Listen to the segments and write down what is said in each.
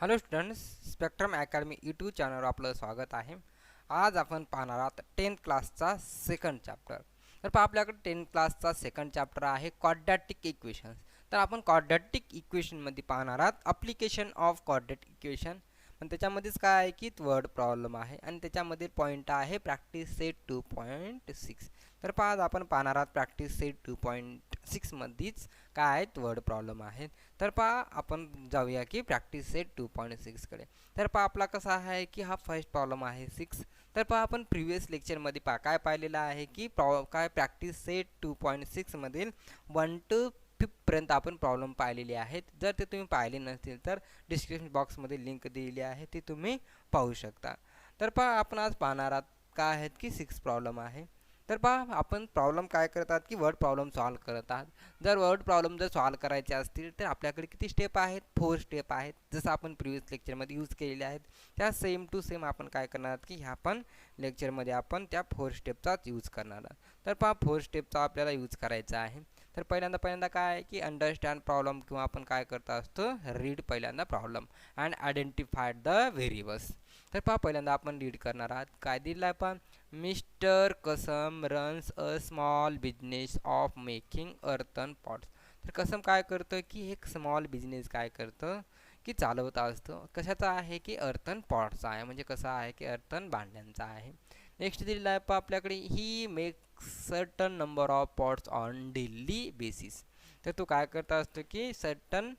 Hello students, spectrum academy YouTube चॅनलवर आपलं स्वागत आहे. आज आपण पाहणार आहोत 10th क्लासचा सेकंड चॅप्टर. तर पहा, आपल्याकडे 10th क्लासचा सेकंड चॅप्टर आहे क्वाड्रॅटिक इक्वेशन्स. तर आपण क्वाड्रॅटिक इक्वेशनमध्ये पाहणार आहोत ॲप्लिकेशन ऑफ क्वाड्रॅटिक इक्वेशन. पण त्याच्यामध्येच काय आहे की वर्ड प्रॉब्लेम आहे आणि त्याच्यामध्ये पॉईंट आहे प्रॅक्टिस सेट 2.6. तर पहा, आज आपण पाहणार आहोत प्रॅक्टिस सेट 2.6 मध्येच काय आहेत वर्ड प्रॉब्लेम आहेत. तर पहा, आपण जाऊया की प्रॅक्टिस सेट 2.6 कडे. तर पहा, आपला कसा आहे की हा फर्स्ट प्रॉब्लेम आहे 6. तर पहा, आपण प्रिव्हियस लेक्चरमध्ये काय पाहिलेलं आहे की काय प्रॅक्टिस सेट 2.6 मधील 1 to 5 पर्यंत आपण प्रॉब्लेम पाहिलेले आहेत. जर ते तुम्ही पाहिले नसतील तर डिस्क्रिप्शन बॉक्समध्ये लिंक दिलेली आहे, ती तुम्ही पाहू शकता. तर पहा, आपण आज पाहणार आहात काय आहेत की 6 प्रॉब्लेम आहे. तर पहा, आपण प्रॉब्लेम काय करत आहात की वर्ड प्रॉब्लेम सॉल्व करत आहात. जर वर्ड प्रॉब्लेम सॉल्व करायचे असतील तर आपल्याकडे किती स्टेप आहेत? 4 स्टेप आहेत. जसं आपण प्रिव्हियस लेक्चरमध्ये यूज केलेले आहेत त्या सेम टू सेम आपण काय करणार आहात की ह्या पण लेक्चरमध्ये आपण त्या 4 स्टेपचाच यूज करणार आहात. तर पहा, 4 स्टेपचा आपल्याला यूज करायचा आहे. तर पहिल्यांदा काय आहे की अंडरस्टँड प्रॉब्लेम, किंवा आपण काय करत असतो रीड पहिल्यांदा problem and identify the variables. तर पहा, पहिल्यांदा आपण रीड करणार आहात. काय दिलं आहे पण, mister Kasam runs a small business of making earthen pots. तर कसम काय करतं की एक स्मॉल बिझनेस काय करतं की चालवत असतं. कशाचा आहे की अर्थन पॉट्सचा आहे, म्हणजे कसा आहे की अर्थन भांड्यांचा आहे. नेक्स्ट दिलेला आहे पहा आपल्याकडे, he make certain number of pots on daily basis. तर तो काय करत असतो की certain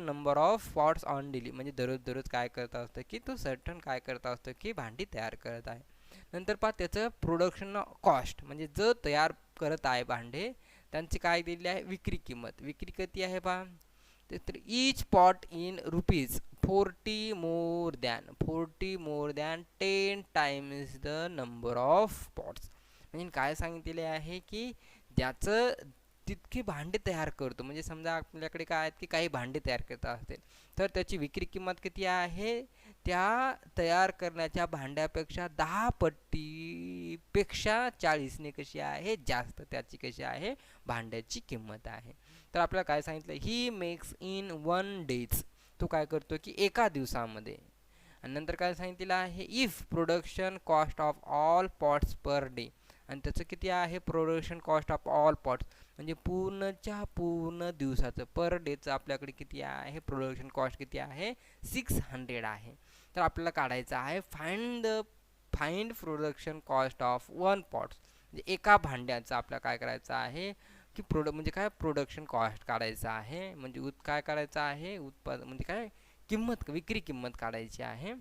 number of pots on daily, म्हणजे दररोज काय करत असतं की तो सर्टन काय करत असतो की भांडी तयार करत आहे. नंतर पहा, त्याचं प्रोडक्शन कॉस्ट, म्हणजे जो तयार करत आहे भांडे त्यांची काय दिलेली आहे विक्री किंमत. विक्री किती आहे पहा, तर each pot in rupees 40 more than 10 times the number of pots. म्हणजे काय सांगितलेले आहे की ज्याचं तितकी भांडे तयार करतो, म्हणजे समजा आपल्याकडे काय आहेत की काही भांडे तयार करत असतील तर त्याची विक्री किंमत किती आहे, त्या तयार करण्याच्या भांड्यापेक्षा 10 पट्टीपेक्षा 40ने कशी आहे जास्त त्याची कशी आहे भांड्याची किंमत आहे. तर आपल्याला काय सांगितलं, ही मेक्स इन 1 डेज. तो काय करतो की एका दिवसामध्ये. आणि नंतर काय सांगितलेलं आहे, if production cost of all pots per day. आणि त्याचं किती आहे production cost of all pots, म्हणजे पूर्णच्या पूर्ण दिवसाचं पर डेचं आपल्याकडे किती आहे प्रोडक्शन कॉस्ट किती आहे 600 आहे. तर आपल्याला काढायचं आहे find production cost of 1 pots, म्हणजे एका भांड्याचं आपल्याला काय करायचं आहे की म्हणजे काय प्रोडक्शन कॉस्ट काढायचं आहे, म्हणजे काय करायचं आहे म्हणजे काय किंमत, विक्री किंमत काढायची आहे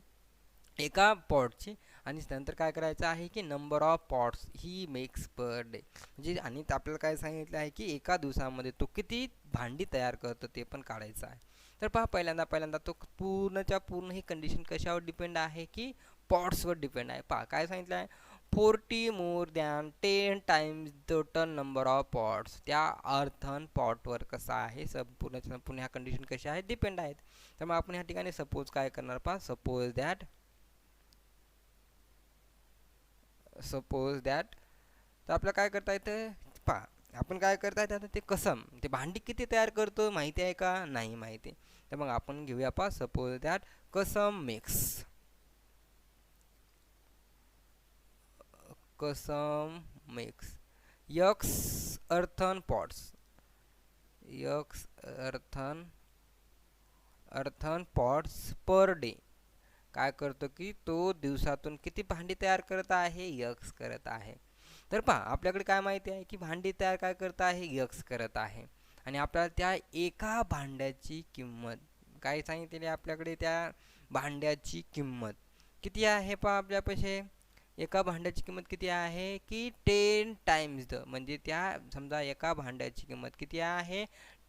एका पॉटची. आणि नंतर काय करायचं आहे की number of pots he makes per day, म्हणजे आणि आपल्याला काय सांगितलं आहे की एका दिवसामध्ये तो किती भांडी तयार करतो ते पण काढायचं आहे. तर पहा, पहिल्यांदा तो पूर्णच्या पूर्ण ही कंडिशन कशावर डिपेंड आहे की पॉट्सवर डिपेंड आहे. पहा काय सांगितलं आहे, 40 more than 10 times total number of pots. त्या अर्थन पॉटवर कसा आहे संपूर्ण ह्या कंडिशन कशा आहेत डिपेंड आहेत. तर मग आपण ह्या ठिकाणी सपोज काय करणार पहा, सपोज दॅट तर आपल्याला काय करता येतं पहा, आपण काय करता येतं आता, ते कसम ते भांडी किती तयार करतो माहिती आहे का, नाही माहिती. तर मग आपण घेऊया पहा, suppose that Kasam makes x earthen pots, x earthen pots per day. काय करतो की तो दिवसातून किती भांडी तयार करत आहे, यक्स करत आहे. तर पहा, आपल्याकडे काय माहिती आहे की भांडी तयार काय करत आहे, यक्स करत आहे. आणि आपल्याला त्या एका भांड्याची किंमत काय सांगितलेली आपल्याकडे, त्या भांड्याची किंमत किती आहे पहा आपल्यापाशी. एका भांड्याची किंमत किती आहे की 10 टाइम्स द, म्हणजे त्या समजा एका भांड्याची किंमत किती आहे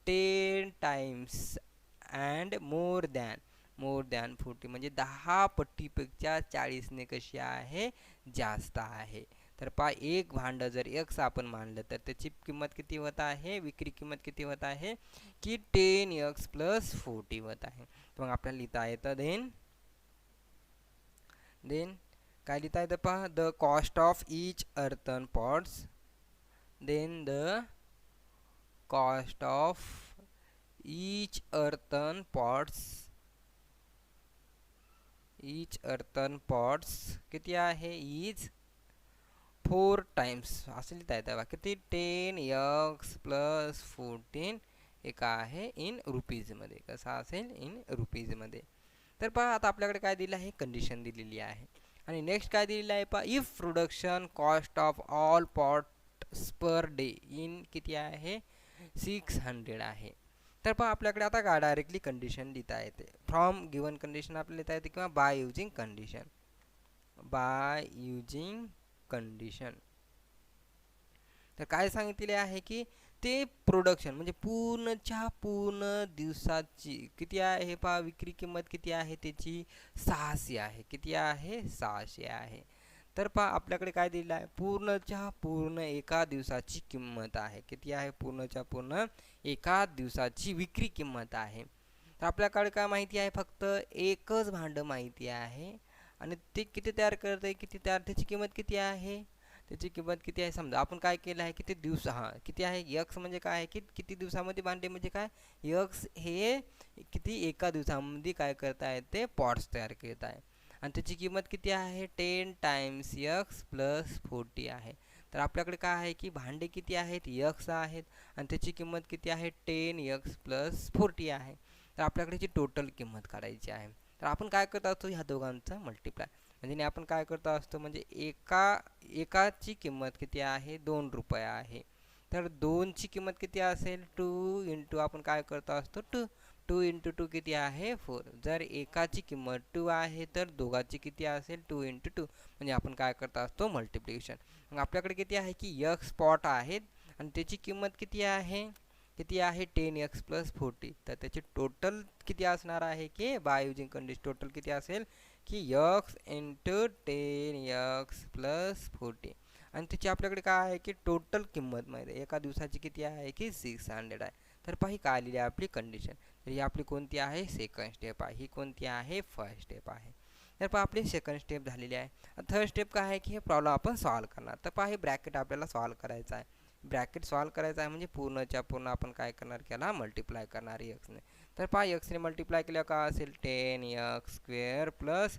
10 टाइम्स अँड मोर दॅन 40, म्हणजे 10 पट्टीपेक्षा 40ने कशी आहे जास्त आहे. तर पहा, एक भांडं जर एक्स आपण मानलं तर त्याची किंमत किती होत आहे, विक्री किंमत किती होत आहे की 10x + 40 होत आहे. तर मग आपल्याला लिहिता येतं देन काय लिहिता येतं पहा, the cost of each earthen pots, then the cost of each earthen pots each earthen pots किती आहे इज 4 टाइम्स असं लिहिता येतं बा किती 10x प्लस 14 एक आहे इन रुपीजमध्ये कसं असेल इन रुपीजमध्ये. तर पहा आता आपल्याकडे काय दिलं आहे कंडिशन दिलेली आहे आणि नेक्स्ट काय दिलेलं आहे पहा if production cost of all pots per day in किती आहे 600 आहे. तर पहा आपल्याकडे आता का डायरेक्टली कंडिशन लिहिता येते फ्रॉम गिवन कंडिशन आपल्याला लिहिता येते किंवा बाय युजिंग कंडिशन कंडिशन. तर काय सांगितलेले आहे की ते प्रोडक्शन म्हणजे पूर्णच्या पूर्ण दिवसाची किती आहे पहा विक्री किंमत किती आहे त्याची 600 आहे. किती आहे 600 आहे. तर पहा आपल्याकडे काय दिलेलं आहे पूर्णच्या पूर्ण एका दिवसाची किंमत आहे. किती आहे पूर्णच्या पूर्ण एका दिवसाची विक्री किंमत आहे. तर आपल्याकडे काय माहिती आहे फक्त एकच भांडं माहिती आहे आणि ते किती तयार करत आहे किती तयार त्याची किंमत किती आहे त्याची किंमत किती आहे समजा आपण काय केलं आहे किती दिवस किती आहे यक्स म्हणजे काय आहे की किती दिवसामध्ये भांडे म्हणजे काय यक्स हे किती एका दिवसामध्ये काय करत आहे ते पॉट्स तयार करत आहे आणि त्याची किंमत किती आहे 10 टाइम्स यक्स प्लस 40 आहे. तर आपल्याकडे काय आहे की भांडे किती आहेत यक्स आहेत आणि त्याची किंमत किती आहे 10 यक्स प्लस 40 आहे. तर आपल्याकडे जी टोटल किंमत काढायची आहे. तर आपण काय करत असतो ह्या दोघांचा मल्टिप्लाय म्हणजे आपण काय करतो असतो म्हणजे एकाची किंमत किती आहे 2 रुपये आहे. तर 2ची किंमत किती असेल 2 इंटू आपण काय करतो असतो 2 इंटू 2 किती आहे 4. जर एकाची किंमत 2 आहे तर दोघाची किती असेल 2 इंटू 2 म्हणजे आपण काय करतो असतो मल्टिप्लिकेशन. मग आपल्याकडे किती आहे की एक स्पॉट आहेत आणि त्याची किंमत किती आहे 10x प्लस 40. तर त्याची टोटल किती असणार आहे की बाय युजिंग कंडिशन टोटल किती असेल की x इंटू 10x प्लस 40 आणि त्याची आपल्याकडे काय आहे की टोटल किंमत माहिती आहे एका दिवसाची किती आहे की 600 आहे. तर पहा ही काय आलेली आहे आपली कंडिशन. तर ही आपली कोणती आहे सेकंड स्टेप आहे ही कोणती आहे फर्स्ट स्टेप आहे. तर पहा आपली सेकंड स्टेप झालेली आहे. थर्ड स्टेप काय आहे की हे प्रॉब्लेम आपण सॉल्व करणार. तर पहा हे ब्रॅकेट आपल्याला सॉल्व करायचं आहे. ब्रॅकेट सॉल्व करायचं आहे म्हणजे पूर्णच्या पूर्ण आपण काय करणार केला मल्टिप्लाय करणार एक्सने. तर पहा एक्सने मल्टिप्लाय केल्यावर काय असेल 10x square plus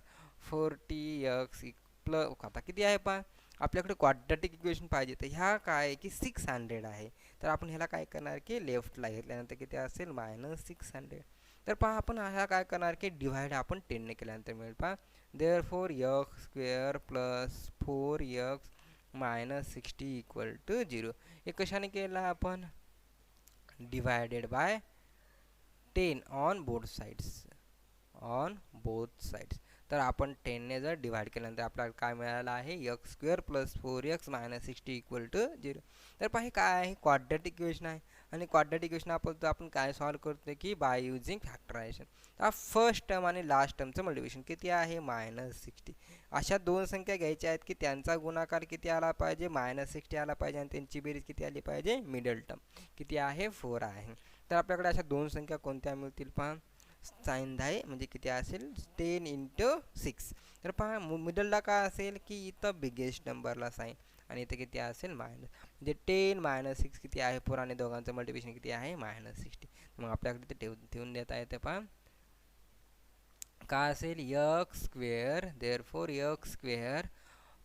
40x plus आता किती आहे पहा आपल्याकडे क्वाड्रॅटिक इक्वेशन पाहिजे तर ह्या काय आहे की 600 आहे. तर आपण ह्याला काय करणार की लेफ्टला घेतल्यानंतर किती असेल -600. तर पहा आपण ह्या काय करणार की डिवाइड आपण 10 ने केल्यानंतर मिळेल पहा therefore x square plus 4x -60 equal to 0. हे कशाने केलं आपण divided by 10 on both sides. तर आपण 10 ने जर डिवाइड केल्यानंतर आपल्याला काय मिळालं आहे x square plus 4x -60 equal to 0. तर पहा हे काय आहे क्वाड्रॅटिक इक्वेशन आहे आणि क्वाड्रॅटिक इक्वेशन आपण काय सॉल्व करतो की बाय युजिंग फॅक्टरायझेशन. तर फर्स्ट टर्म आणि लास्ट टर्मचं मल्टिप्लिकेशन किती आहे -60. अशा दोन संख्या घ्यायच्या आहेत की त्यांचा गुणाकार किती आला पाहिजे -60 आला पाहिजे आणि त्यांची बेरीज किती आली पाहिजे मिडल टर्म किती आहे 4 आहे. तर आपल्याकडे अशा दोन संख्या कोणत्या मिळतील पहा साइन धाय म्हणजे किती असेल 10 इंटू 6. तर पहा मिडलला काय असेल की इथं बिगेस्ट नंबरला साइन आणि इथं किती असेल मायनस म्हणजे 10 -6 किती आहे 4 आणि दोघांचं मल्टिप्लिकेशन किती आहे -60. मग आपल्याकडे ते ठेवून देता येते पहा काय असेल x square therefore x square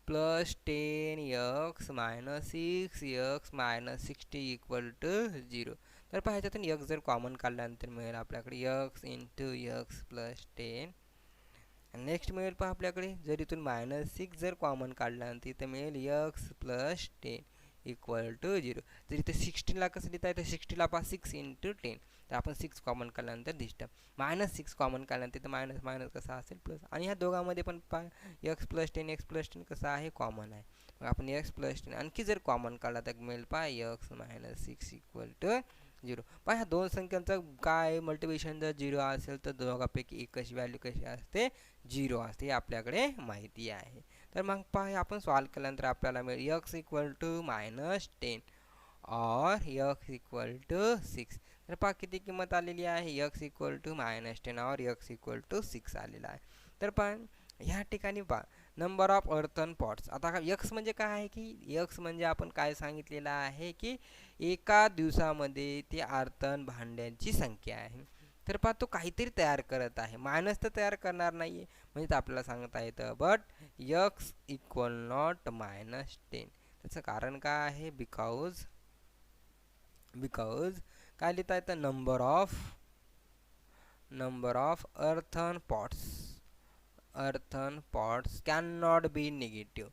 plus 10x -6x -60 equal to 0. तर पहा ह्याच्यातून x जर कॉमन काढल्यानंतर मिळेल आपल्याकडे x into x plus 10. Next मिळेल पहा आपल्याकडे जर इथून -6 जर कॉमन काढल्यानंतर इथं मिळेल x प्लस 10 इक्वल टू 0. जर इथे 16ला कसं लिहिता येतं 60ला पहा 6 इंटू 10. तर आपण 6 कॉमन काढल्यानंतर दिसतं -6 कॉमन काढल्यानंतर इथं मायनस कसा असेल प्लस आणि ह्या दोघांमध्ये पण पहा x प्लस 10 कसं आहे कॉमन आहे. मग आपण x प्लस 10 आणखी जर कॉमन काढला तर मिळेल पहा x -6 इक्वल टू 0. पहा ह्या दोन संख्यांचं काय मल्टिप्लिकेशन जर 0 असेल तर दोघांपैकी एकच व्हॅल्यू कशी असते 0 असते हे आपल्याकडे माहिती आहे. तर मग पहा आपण सॉल्व केल्यानंतर आपल्याला मिळेल x इक्वल टू -10 और x इक्वल टू 6. तर पहा किती किंमत आलेली आहे x इक्वल टू -10 और x इक्वल टू 6 आलेला आहे. तर पहा ह्या ठिकाणी पहा नंबर ऑफ अर्थन पॉट्स. आता x म्हणजे काय आहे की x म्हणजे आपण काय सांगितलेलं आहे की एका दिवसामध्ये ते अर्थन भांड्यांची संख्या आहे. तर पहा तो काहीतरी तयार करत आहे, मायनस तर तयार करणार नाही आहे, म्हणजे आपल्याला सांगता येतं बट यक्स इक्वल नॉट -10. त्याचं कारण काय आहे? बिकॉज काय लिहिता येतं? Number of earthen pots cannot be negative.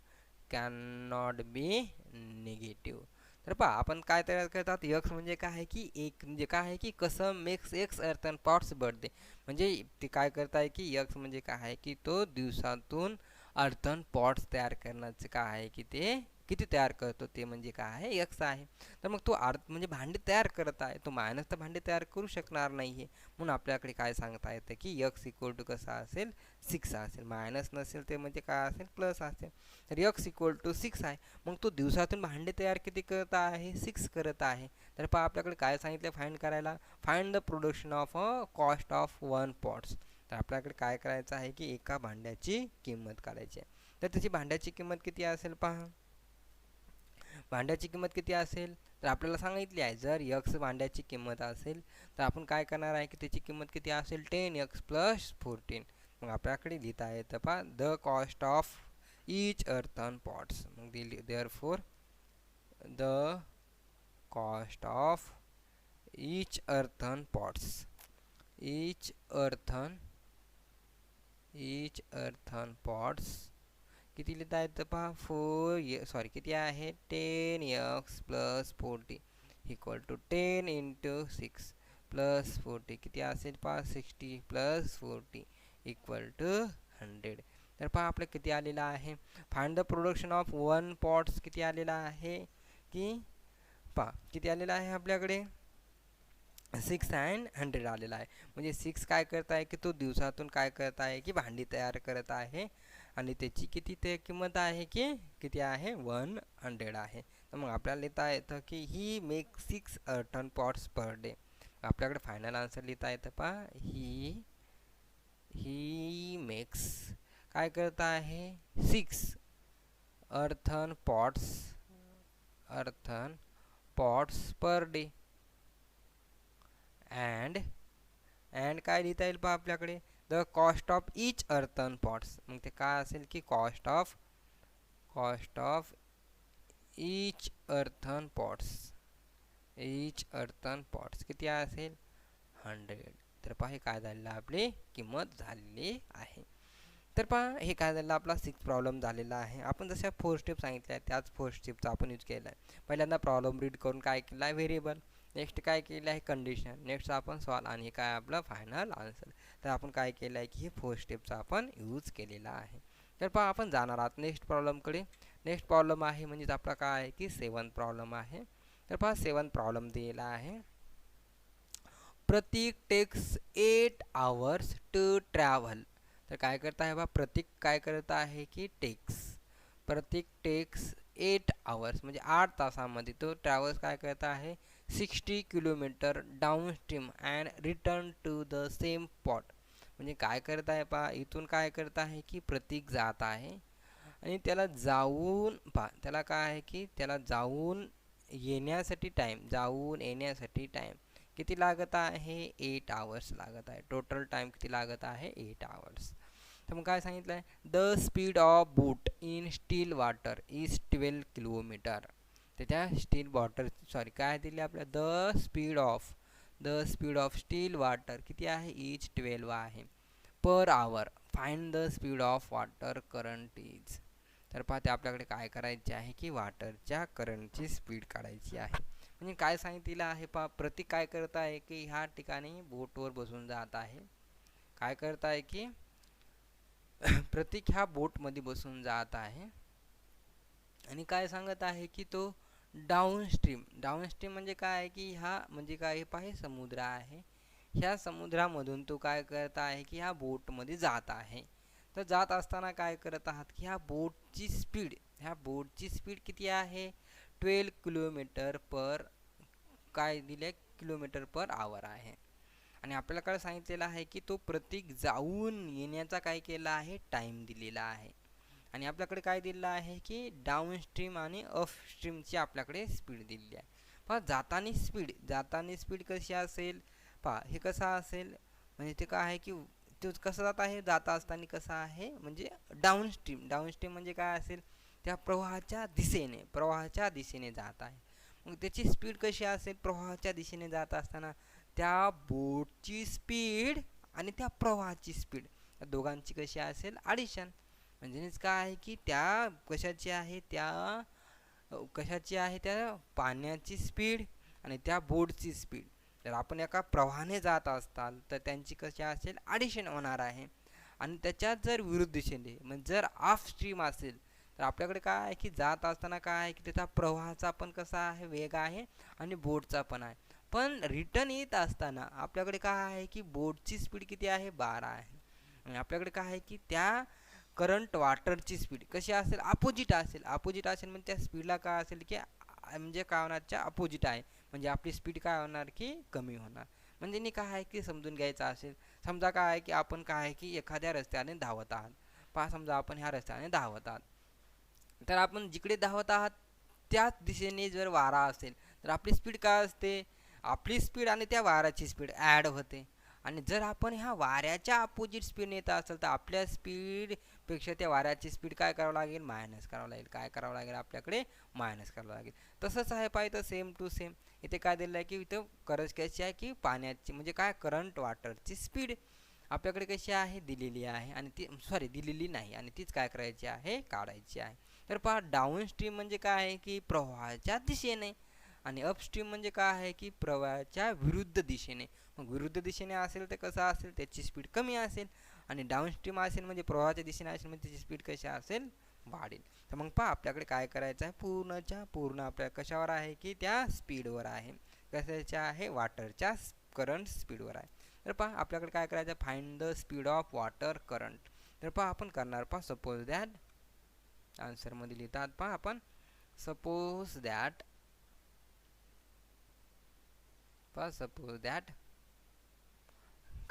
तर पहा आपण काय तयार करतात? यक्स म्हणजे काय आहे की एक, म्हणजे काय आहे की कसं makes x earthen pots birthday, म्हणजे ते काय करत आहे की यक्स म्हणजे काय आहे की तो दिवसातून earthen pots तयार करण्याचे काय आहे की ते किती तयार करतो ते म्हणजे काय आहे? यक्स आहे. तर मग तो म्हणजे भांडे तयार करत आहे, तो मायनस तर भांडे तयार करू शकणार नाही आहे, म्हणून आपल्याकडे काय सांगता येतं की यक्स इक्वल टू कसा असेल? 6 असेल. मायनस नसेल ते म्हणजे काय असेल? प्लस असेल. तर यक्स इक्वल टू 6 आहे. मग तो दिवसातून भांडे तयार किती करत आहे? 6 करत आहे. तर पहा आपल्याकडे काय सांगितलं फाइंड करायला? Find the production of cost of 1 pots. तर आपल्याकडे काय करायचं आहे की एका भांड्याची किंमत काढायची आहे. तर त्याची भांड्याची किंमत किती असेल पहा? भांड्याची किंमत किती असेल? तर आपल्याला सांगितली आहे जर यक्स भांड्याची किंमत असेल तर आपण काय करणार आहे की त्याची किंमत किती असेल? 10x + 14. मग आपल्याकडे लिहिता येतं पहा the cost of each earthen pots. मग दिली therefore the cost of each earthen pots. each earthen pots किती लिहिता येतं पहा? किती आहे? 10x + 40 इक्वल टू 10 × 6 + 40 किती असेल पहा? 60 + 40 इक्वल टू 100. तर पहा आपलं किती आलेलं आहे? Find the production of 1 pots किती आलेला आहे की पहा किती आलेला आहे आपल्याकडे? 6 अँड 100 आलेला आहे. म्हणजे 6 काय करत आहे की तो दिवसातून काय करत आहे की भांडी तयार करत आहे, आणि त्याची किती ते किंमत आहे की किती आहे? 100 आहे. तर मग आपल्याला लिहिता येतं की he make 6 earthen pots per day. आपल्याकडे फायनल आन्सर लिहिता येतं पहा ही मेक्स काय करत आहे? 6 earthen pots per day. And काय लिहिता येईल पहा आपल्याकडे? The cost of each earthen pots. मग ते काय असेल की cost of each earthen pots किती असेल? 100. तर पहा हे काय झालेलं आपली किंमत झालेली आहे. तर पहा हे काय झालं? आपला 6 प्रॉब्लेम झालेला आहे. आपण जशा 4 स्टेप सांगितल्या आहेत त्याच 4 स्टेपचा आपण यूज केला आहे. पहिल्यांदा प्रॉब्लेम रीड करून काय केलं आहे? व्हेरिएबल. नेक्स्ट काय केलं आहे? कंडिशन. नेक्स्ट आपण सॉल्व, आणि हे काय आपलं फायनल आन्सर. तर आपण काय केलं आहे की हे 4 स्टेपचा आपण यूज केलेला आहे. तर पहा आपण जाणार आहात नेक्स्ट प्रॉब्लेमकडे. नेक्स्ट प्रॉब्लेम आहे म्हणजेच आपला काय आहे की 7th प्रॉब्लेम आहे. तर पहा 7th प्रॉब्लेम दिलेला आहे. प्रतीक टेक्स 8 hours टू ट्रॅव्हल. तर काय करत आहे बा? प्रतीक काय करत आहे की प्रतीक टेक्स 8 hours म्हणजे 8 तासामध्ये तो ट्रॅव्हल्स काय करत आहे? 60 kilometre downstream and return to the same spot. म्हणजे काय करत आहे पहा? इथून काय करत आहे की प्रतीक जात आहे, आणि त्याला जाऊन पहा त्याला काय आहे की त्याला जाऊन येण्यासाठी टाईम किती लागत आहे? 8 hours लागत आहे. टोटल टाईम किती लागत आहे? 8 hours. तर मग काय सांगितलं आहे? The speed of boat in steel water is 12 kilometre. तर त्या स्टील वॉटर काय दिले आपल्या? The speed of steel water किती आहे? इज 12 आहे. Per hour find the speed of water current is. तर पहा ते आपल्याकडे काय करायचे आहे की वॉटरच्या करंटची स्पीड काढायची आहे. म्हणजे काय सांगितलेलं आहे पहा? प्रतीक काय करत आहे की ह्या ठिकाणी बोटवर बसून जात आहे. काय करत आहे की प्रतीक ह्या बोटमध्ये बसून जात आहे, आणि काय सांगत आहे की तो डाऊनस्ट्रीम म्हणजे काय आहे की हा म्हणजे काय पहा समुद्र आहे. ह्या समुद्रामधून तो काय करत आहे की ह्या बोटमध्ये जात आहे. तर जात असताना काय करत आहात की ह्या बोटची स्पीड किती आहे? 12 किलोमीटर पर किलोमीटर पर आवर आहे. आणि आपल्याला काय सांगितलेलं आहे की तो प्रतीक जाऊन येण्याचा काय केला आहे? टाईम दिलेला आहे. आणि आपल्याकडे काय दिलेलं आहे की डाऊनस्ट्रीम आणि अपस्ट्रीमची आपल्याकडे स्पीड दिलेली आहे. पहा जातानी स्पीड कशी असेल? पहा हे कसं असेल, म्हणजे ते काय आहे की तो कसं जात असताना कसं आहे म्हणजे डाऊन स्ट्रीम म्हणजे काय असेल, त्या प्रवाहाच्या दिशेने जात आहे. मग त्याची स्पीड कशी असेल, प्रवाहाच्या दिशेने जात असताना त्या बोटची स्पीड आणि त्या प्रवाहाची स्पीड या दोघांची कशी असेल, ॲडिशन. म्हणजेच काय आहे की त्या कशाची आहे त्या पाण्याची स्पीड आणि त्या बोटची स्पीड जर आपण एका प्रवाहाने जात असताल तर त्यांची कशी असेल, ॲडिशन होणार आहे. आणि त्याच्यात जर विरुद्ध दिशेने म्हणजे जर ऑफ स्ट्रीम असेल तर आपल्याकडे काय आहे की जात असताना काय आहे की त्याचा प्रवाहाचा पण कसा आहे, वेग आहे आणि बोटचा पण आहे. पण रिटर्न येत असताना आपल्याकडे काय आहे की बोटची स्पीड किती आहे, 12 आहे. आणि आपल्याकडे काय आहे की त्या करंट वॉटरची स्पीड कशी असेल, अपोजिट असेल म्हणजे त्या स्पीडला काय असेल की म्हणजे काय होणारच्या अपोजिट आहे. म्हणजे आपली स्पीड काय होणार की कमी होणार. म्हणजे नी काय आहे की समजून घ्यायचं असेल, समजा काय आहे की आपण काय आहे की एखाद्या रस्त्याने धावत आहात. पहा समजा आपण ह्या रस्त्याने धावत आहात, तर आपण जिकडे धावत आहात त्याच दिशेने जर वारा असेल तर आपली स्पीड काय असते, आपली स्पीड आणि त्या वाऱ्याची स्पीड ॲड होते. आणि जर आपण ह्या वाऱ्याच्या अपोजिट स्पीडने येत असेल तर आपल्या स्पीडपेक्षा त्या वाऱ्याची स्पीड काय करावं लागेल, मायनस करावं लागेल. काय करावं लागेल आपल्याकडे, मायनस करावं लागेल. तसंच आहे पाहिजे सेम टू सेम. इथे काय दिलं आहे की इथं गरज कशी आहे की पाण्याची म्हणजे काय करंट वॉटरची स्पीड आपल्याकडे कशी आहे, दिलेली आहे. आणि ती दिलेली नाही आणि तीच काय करायची आहे, काढायची आहे. तर पहा डाऊन स्ट्रीम म्हणजे काय आहे की प्रवाहाच्या दिशेने आणि अपस्ट्रीम म्हणजे काय आहे की प्रवाहाच्या विरुद्ध दिशेने. मग विरुद्ध दिशेने असेल तर कसं असेल, त्याची स्पीड कमी असेल. आणि डाऊनस्ट्रीम असेल म्हणजे प्रवाहाच्या दिशेने असेल म्हणजे त्याची स्पीड कशी असेल, वाढेल. तर मग पहा आपल्याकडे काय करायचं आहे, पूर्णच्या पूर्ण आपल्या कशावर आहे की त्या स्पीडवर आहे. कशाच्या आहे, वॉटरच्या करंट स्पीडवर आहे. तर पहा आपल्याकडे काय करायचं, find the speed of water current. तर पहा आपण करणार, पहा सपोज दॅट आन्सरमध्ये लिहितात, पहा आपण सपोज दॅट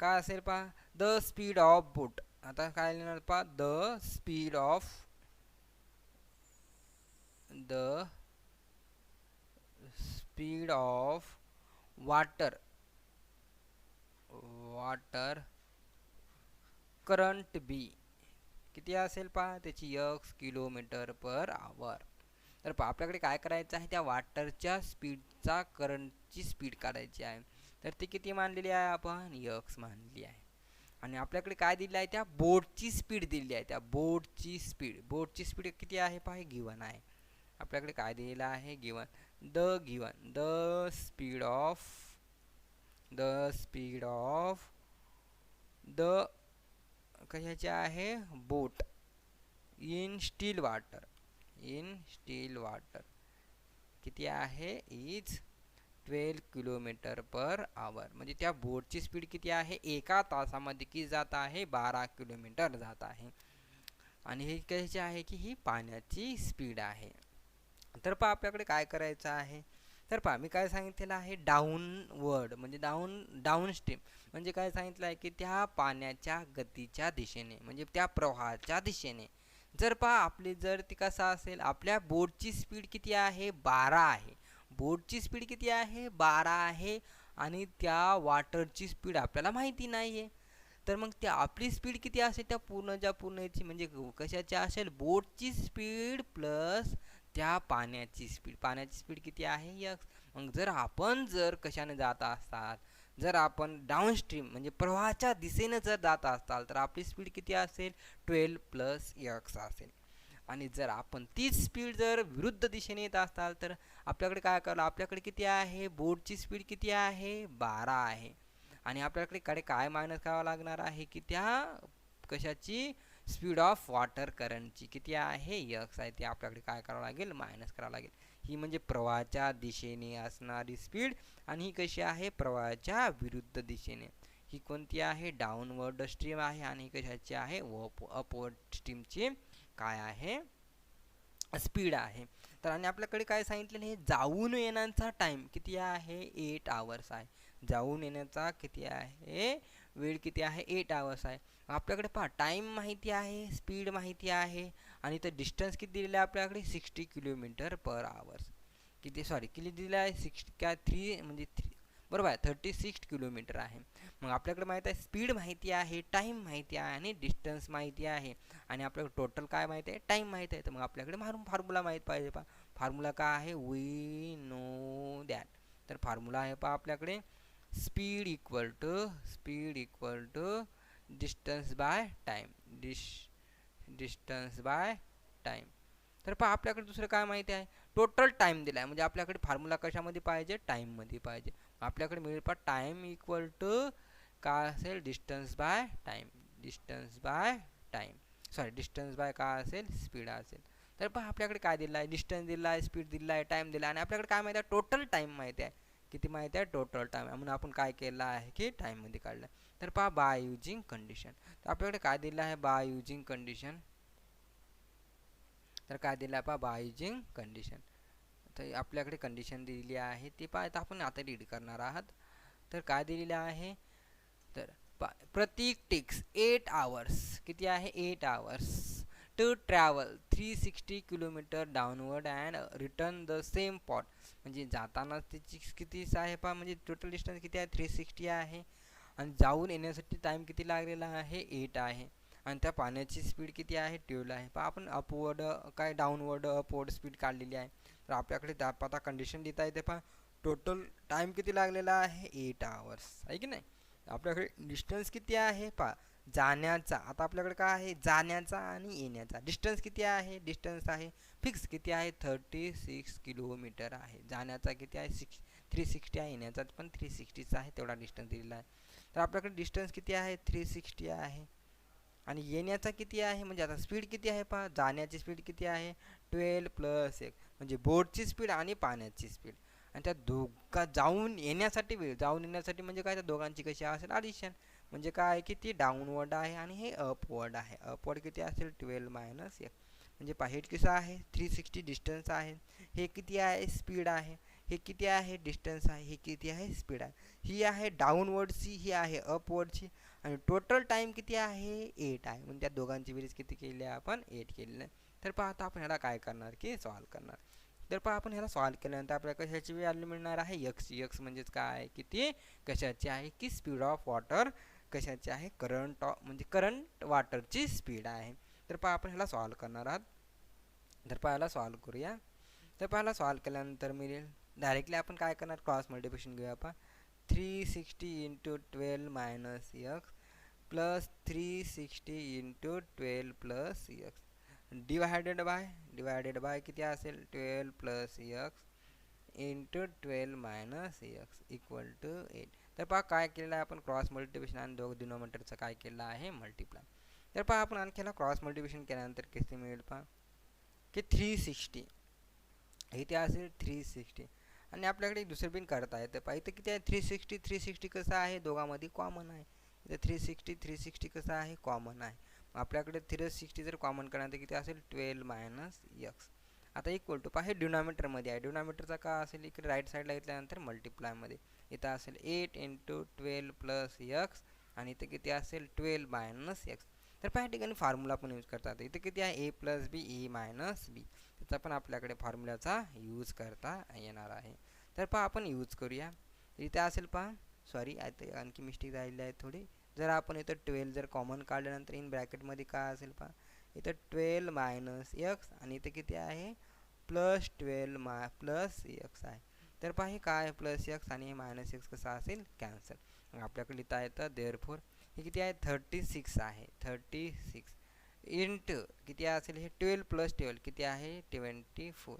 काय असेल पहा, द स्पीड ऑफ बोट. आता काय लिहिणार पहा, the speed of water current be किती असेल पहा, त्याची x किलोमीटर पर आवर. तर पहा आपल्याकडे काय करायचं आहे, त्या वॉटरच्या स्पीडचा करंटची स्पीड काढायची आहे. तर ती किती मानलेली आहे आपण, x मानलेली आहे. आणि आपल्याकडे काय दिलं आहे, त्या बोटची स्पीड दिली आहे. त्या बोटची स्पीड किती आहे पहा, गिवन आहे. आपल्याकडे काय दिलेलं आहे, given the speed of the कशाचे आहे, बोट इन स्टील वॉटर किती आहे, इज 12 किलोमीटर पर आवर. म्हणजे त्या बोटची स्पीड किती आहे, एका तासामध्ये किती जात आहे, 12 किलोमीटर जात आहे. आणि हे कशाचे आहे की ही पाण्याची स्पीड आहे. तर पहा आपल्याकडे काय करायचं आहे, तर पहा मी काय सांगितलेलं आहे, डाऊनवर्ड म्हणजे डाऊन स्ट्रीम म्हणजे काय सांगितलं आहे की त्या पाण्याच्या गतीच्या दिशेने म्हणजे त्या प्रवाहाच्या दिशेने. जर पहा आपली जर ती कसा असेल, आपल्या बोटची स्पीड किती आहे, 12 आहे. बोटची स्पीड किती आहे, 12 आहे. आणि त्या वॉटरची स्पीड आपल्याला माहिती नाही आहे. तर मग त्या आपली स्पीड किती असेल, त्या पूर्णची म्हणजे कशाची असेल, बोटची स्पीड प्लस त्या पाण्याची स्पीड किती आहे, x. मग जर कशाने जात असतात, जर आपण डाऊनस्ट्रीम म्हणजे प्रवाहाच्या दिशेने जर जात असाल तर आपली स्पीड किती असेल, 12 प्लस x असेल. आणि जर आपण तीच स्पीड जर विरुद्ध दिशेने येत असाल तर आपल्याकडे काय करावं, आपल्याकडे किती आहे, बोटची स्पीड किती आहे, 12 आहे. आणि आपल्याकडे काय मायनस करावं लागणार आहे की त्या कशाची, स्पीड ऑफ वॉटर करंटची किती आहे, x आहे. ते आपल्याकडे काय करावं लागेल, मायनस करावं लागेल. ही म्हणजे प्रवाहाच्या दिशेने असणारी स्पीड. आणि ही कशी आहे, प्रवाहाच्या विरुद्ध दिशेने. ही कोणती आहे, डाऊनवर्ड स्ट्रीम आहे. आणि ही कशाची आहे, अपवर्ड स्ट्रीमची काय आहे, स्पीड आहे. तर आणि आपल्याकडे काय सांगितलेलं आहे, जाऊन येण्याचा टाइम किती आहे, 8 आवर्स आहे. जाऊन येण्याचा किती आहे, वेळ किती आहे, 8 आवर्स आहे. आपल्याकडे पहा टाइम माहिती आहे, स्पीड माहिती आहे. आणि तर डिस्टन्स किती दिलेलं आहे आपल्याकडे, 60 किलोमीटर पर आवर्स. किती दिलेलं आहे, 60 काय 3 म्हणजे बरोबर आहे, 36 किलोमीटर आहे. मग आपल्याकडे माहीत आहे स्पीड माहिती आहे, टाईम माहिती आहे आणि डिस्टन्स माहिती आहे आणि आपल्याकडे टोटल काय माहिती आहे, टाईम माहिती आहे. तर मग आपल्याकडे फॉर्म्युला माहीत पाहिजे पहा. फॉर्म्युला काय आहे, वी नो दॅट. तर फॉर्म्युला आहे पहा आपल्याकडे speed equal to distance by time, distance by time. तर पहा आपल्याकडे दुसरं काय माहिती आहे, टोटल टाईम दिला आहे. म्हणजे आपल्याकडे फॉर्म्युला कशामध्ये पाहिजे, टाईममध्ये पाहिजे. आपल्याकडे मिळेल पहा टाईम इक्वल टू काय असेल, distance by time, distance by काय असेल, स्पीड असेल. तर पहा आपल्याकडे काय दिलं आहे, डिस्टन्स दिला आहे, स्पीड दिला आहे, टाईम दिला आहे आणि आपल्याकडे काय माहिती आहे, टोटल टाईम माहिती आहे. किती माहिती आहे, टोटल टाईम. म्हणून आपण काय केलं आहे की टाईममध्ये काढलं. तर पहा बाय युजिंग कंडिशन. तर आपल्याकडे काय दिलं आहे, बाय युजिंग कंडिशन. तर काय दिलं आहे पहा, बाय युजिंग कंडिशन. तर आपल्याकडे कंडिशन दिलेली आहे ती पहा आपण आता रीड करणार आहात. तर काय दिलेलं आहे, तर प्रतीक टेक्स 8 आवर्स, किती आहे 8 hours to travel 360 kilometre downward and return the same pot. म्हणजे जाताना त्याची किती आहे पहा, म्हणजे टोटल डिस्टन्स किती आहे 360 आहे आणि जाऊन येण्यासाठी टाईम किती लागलेला आहे 8 आहे आणि त्या पाण्याची स्पीड किती आहे 12 आहे. पहा आपण अपवर्ड काय डाऊनवर्ड अपवर्ड स्पीड काढलेली आहे. तर आपल्याकडे त्या आता कंडिशन देता येते पहा, टोटल टाईम किती लागलेला आहे 8 आवर्स आहे की नाही. आपल्याकडे डिस्टन्स किती आहे पहा, जाण्याचा. आता आपल्याकडे काय आहे, जाण्याचा आणि येण्याचा. डिस्टन्स किती आहे, डिस्टन्स आहे फिक्स किती आहे 36 किलोमीटर आहे. जाण्याचा किती आहे 360 आहे, येण्याचा पण 360चा आहे, तेवढा डिस्टन्स दिलेला आहे. तर आपल्याकडे डिस्टन्स किती आहे 360 आहे आणि येण्याचा किती आहे, म्हणजे आता स्पीड किती आहे पहा, जाण्याची स्पीड किती आहे 12 + 1 म्हणजे बोटची स्पीड आणि पाण्याची स्पीड. आणि त्या जाऊन येण्यासाठी वेळ, जाऊन येण्यासाठी म्हणजे काय, त्या दोघांची कशी असेल ॲडिशन. म्हणजे काय की ती डाऊनवर्ड आहे आणि हे अपवर्ड आहे. अपवर्ड किती असेल 12 - 1. म्हणजे पहा हे कसं आहे 360 डिस्टन्स आहे, हे किती आहे स्पीड आहे, हे किती आहे डिस्टन्स आहे, हे किती आहे स्पीड आहे. ही आहे डाऊनवर्डची, ही आहे अपवर्डची आणि टोटल टाईम किती आहे 8 आहे. म्हणजे त्या दोघांची बेरीज किती केली आहे आपण 8 केलेली आहे. तर पहा आता आपण ह्याला काय करणार की सॉल्व करणार. तर पहा आपण ह्याला सॉल्व केल्यानंतर आपल्याला कशाची व्हॅल्यू मिळणार आहे, एक्सची. एक्स म्हणजेच काय, किती कशाची आहे की स्पीड ऑफ वॉटर, कशाची आहे करंट म्हणजे करंट वॉटरची स्पीड आहे. तर पहा आपण ह्याला सॉल्व करणार आहात. तर पाहायला सॉल्व करूया. तर पाहायला सॉल्व केल्यानंतर मिळेल डायरेक्टली आपण काय करणार, क्रॉस मल्टिप्लिकेशन घेऊया आपण. 360 × 12 - x plus 360 × 12 + x divided by किती असेल 12 + x × 12 - x इक्वल टू 8. तर पहा काय केलेलं आहे आपण, क्रॉस मल्टिप्लिकेशन आणि दोघं डिनॉमिनेटरचं काय केलं आहे मल्टिप्लाय. तर पहा आपण आणखी क्रॉस मल्टिप्लिकेशन केल्यानंतर किती मिळेल पहा की 360 इथे असेल 360 आणि आपल्याकडे दुसरं बिन करता येतं. पहा इथं किती आहे 360 कसं आहे दोघांमध्ये कॉमन आहे. इथं 360 कसं आहे कॉमन आहे. आपल्याकडे 360 जर कॉमन करण्यात किती असेल 12 - x. आता इक्वल टू पहा हे डिनॉमिनेटरमध्ये आहे, डिनॉमिनेटरचा का असेल इकडे राईट साईडला घेतल्यानंतर मल्टिप्लायमध्ये. इथं असेल 8 × 12 + x आणि इथं किती असेल 12 - x. तर पहा ठिकाणी फॉर्म्युला पण यूज करतात. इथं किती आहे a + b a - b. त्याचा पण आपल्याकडे फॉर्म्युलाचा यूज करता येणार आहे. तर पहा आपण यूज करूया. इथे असेल पहा, सॉरी आता आणखी मिस्टेक झालेली आहे थोडी. जर आपण इथं 12 जर कॉमन काढल्यानंतर इन ब्रॅकेटमध्ये काय असेल पहा, इथं 12 - x आणि इथं किती आहे +12 + x आहे. तर पहा हे काय प्लस x आणि -x कसं असेल कॅन्सल. मग आपल्याकडे लिहिता येतं देअरफॉर हे किती आहे 36 आहे, 36 इंटू किती असेल हे 12 + 12 किती आहे 24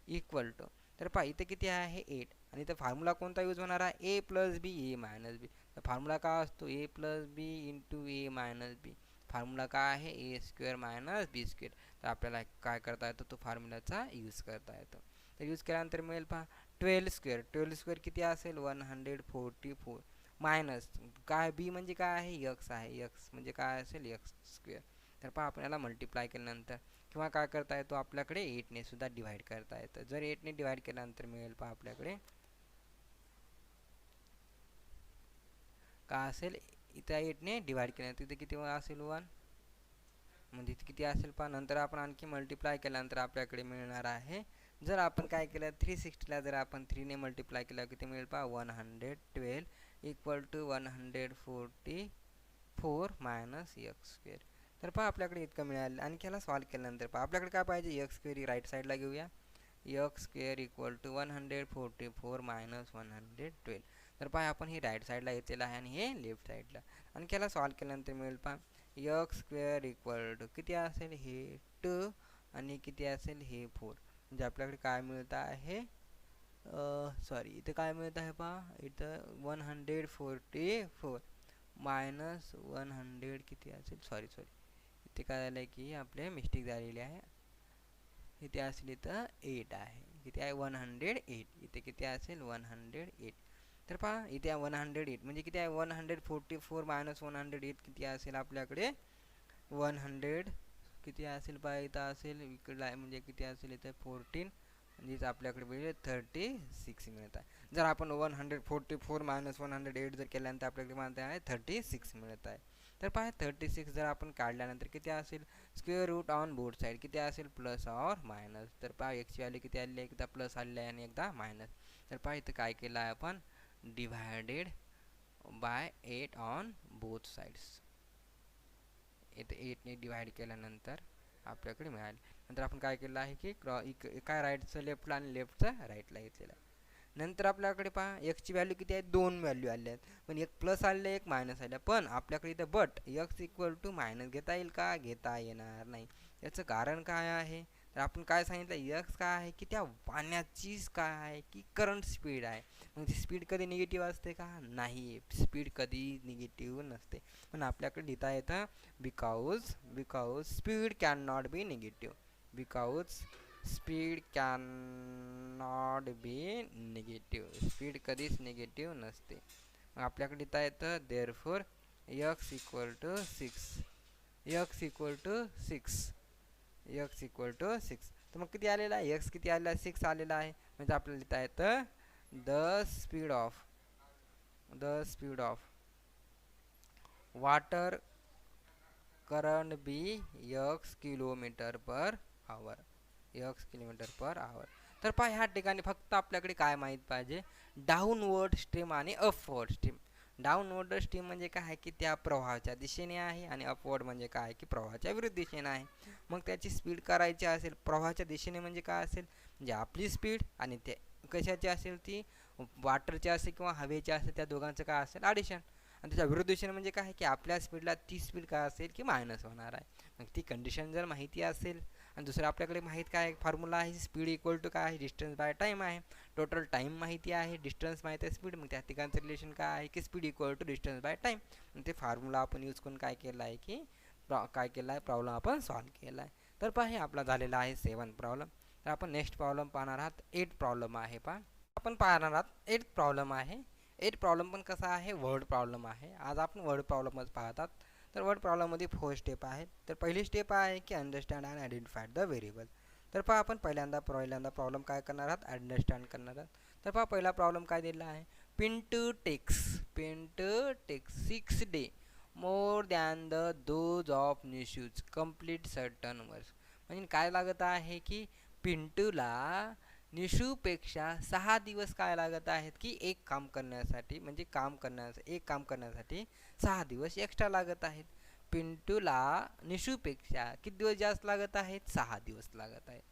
इक्वल टू. तर पहा इथे किती आहे 8 आणि इथं फॉर्म्युला कोणता यूज होणार आहे a + b a - b. तर फॉर्म्युला काय असतो a + b × a - b. Formula काय आहे a² - b². तर आपल्याला काय करता येतं, तो फॉर्म्युलाचा यूज करता येतो. तर यूज केल्यानंतर मिळेल पहा 12² किती असेल 144 मायनस काय b म्हणजे काय आहे x आहे, x म्हणजे काय असेल x². तर पहा आपण याला मल्टिप्लाय केल्यानंतर किंवा काय करता येतो आपल्याकडे 8 ने सुद्धा डिवाइड करता येतं. जर 8 ने डिवाइड केल्यानंतर मिळेल पहा आपल्याकडे काय असेल, इथं 8 ने डिवाइड केल्यानंतर इथे किती असेल 1 म्हणजे इथे किती असेल पहा. नंतर आपण आणखी मल्टिप्लाय केल्यानंतर आपल्याकडे मिळणार आहे जर आपण काय केलं 360ला जर आपण 3ने मल्टिप्लाय केलं किती मिळेल पहा 112 equal to 144 minus X square. तर पहा आपल्याकडे इतकं मिळालं. आणि याला सॉल्व केल्यानंतर पहा आपल्याकडे काय पाहिजे एक्स स्क्वेअर ही राईट साईडला घेऊया. X square equal to 144 minus 112. तर पहा आपण ही राईट साईडला घेतलेलं आहे आणि हे लेफ्ट साईडला. आणि याला सॉल्व केल्यानंतर मिळेल पहा एक्स स्क्वेअर इक्वल टू किती असेल हे 2 आणि किती असेल हे 4. म्हणजे आपल्याकडे काय मिळत आहे सॉरी इथे काय मिळत आहे पहा इथं 144 मायनस 100 किती असेल सॉरी इथे काय झालं आहे की आपले मिस्टेक झालेली आहे. इथे असेल इथं 8 आहे. किती आहे 108. इथे किती असेल 108. तर पहा इथे 108 म्हणजे किती आहे 144 मायनस 108 किती असेल आपल्याकडे 100 किती असेल पहा इथं असेल इकडला म्हणजे किती असेल इथं 14 म्हणजेच आपल्याकडे म्हणजे 36 मिळत आहे. जर आपण 144 मायनस 108 जर केल्यानंतर आपल्याकडे मिळत आहे 36 मिळत आहे. तर पहा 36 जर आपण काढल्यानंतर किती असेल square root on both side किती असेल प्लस ऑर मायनस. तर पहा एक्सची व्हॅल्यू किती आली आहे एकदा प्लस आलेली आहे आणि एकदा मायनस. तर पहा इथं काय केलं आहे आपण divided bye 8 on both sides. इथे 8ने डिवाइड केल्यानंतर आपल्याकडे मिळाले. नंतर आपण काय केलं आहे की काय राईटचं लेफ्टला आणि लेफ्टचं राईटला घेतलेलं आहे. नंतर आपल्याकडे पहा एक्सची व्हॅल्यू किती आहे 2 व्हॅल्यू आल्या आहेत. पण एक प्लस आले एक मायनस आल्या. पण आपल्याकडे इथं but X equal to minus घेता येईल का घेता येणार नाही. याचं कारण काय आहे तर आपण काय सांगितलं एक्स काय आहे की त्या पाण्याची काय आहे की करंट स्पीड आहे. मग ती स्पीड कधी निगेटिव्ह असते का नाही स्पीड कधी निगेटिव्ह नसते. पण आपल्याकडे लिहिता येतं because speed can not be negative because speed can not be negative speed कधीच निगेटिव्ह नसते. मग आपल्याकडे लिहिता येतं therefore X equal to 6 X equal to 6 X equal to 6. तर मग किती आलेला आहे एक्स किती आलेला आहे 6 आलेला आहे. म्हणजे आपल्याला लिहिता येतं the speed of water current be X kilometre per hour. तर पहा ह्या ठिकाणी फक्त आपल्याकडे काय माहीत पाहिजे डाऊनवर्ड स्ट्रीम आणि अपवर्ड स्ट्रीम. डाऊनवर्ड स्ट्रीम म्हणजे काय आहे की त्या प्रवाहाच्या दिशेने आहे आणि अपवर्ड म्हणजे काय आहे की प्रवाहाच्या विरुद्ध दिशेने आहे. मग त्याची स्पीड करायची असेल प्रवाहाच्या दिशेने म्हणजे काय असेल म्हणजे आपली स्पीड आणि ते कशाची असेल ती वॉटरची असेल किंवा हवेची असेल त्या दोघांचं काय असेल ॲडिशन. आणि त्याच्या विरुद्ध दिशेने म्हणजे काय की आपल्या स्पीडला ती स्पीड काय असेल की मायनस होणार आहे. मग ती कंडिशन जर माहिती असेल आणि दुसरं आपल्याकडे माहीत काय फॉर्म्युला आहे स्पीड इक्वल टू काय आहे डिस्टन्स बाय टाईम आहे. टोटल टाईम माहिती आहे डिस्टन्स माहिती आहे स्पीड. मग त्या ठिकाणचं रिलेशन काय आहे की speed equal to distance by time. मग ते फॉर्म्युला आपण यूज करून काय केलं आहे की काय केलं आहे प्रॉब्लेम आपण सॉल्व केला आहे. तर पहा हे आपला झालेला आहे 7 प्रॉब्लेम. तर आपण नेक्स्ट प्रॉब्लेम पाहणार आहात 8 प्रॉब्लेम आहे पहा आपण पाहणार आहात 8 प्रॉब्लेम आहे. 8 प्रॉब्लेम पण कसा आहे वर्ड प्रॉब्लेम आहे. आज आपण वर्ड प्रॉब्लेमच पाहतात. तर वर्ड प्रॉब्लेममध्ये 4 स्टेप आहेत. तर पहिली स्टेप आहे की understand and identify the variable. तर पहा आपण पहिल्यांदा प्रॉब्लेम काय करणार आहात अंडरस्टँड करणार आहात. तर पहा पहिला प्रॉब्लेम काय दिला आहे Pintu takes 6 day more than the those of Nishu's complete certain works. म्हणजे काय लागत आहे की पिंटूला निशूपेक्षा 6 दिवस काय लागत आहेत की एक काम करण्यासाठी म्हणजे एक काम करण्यासाठी 6 दिवस एक्स्ट्रा लागत आहेत. पिंटूला निशूपेक्षा किती दिवस जास्त लागत आहेत 6 दिवस लागत आहेत.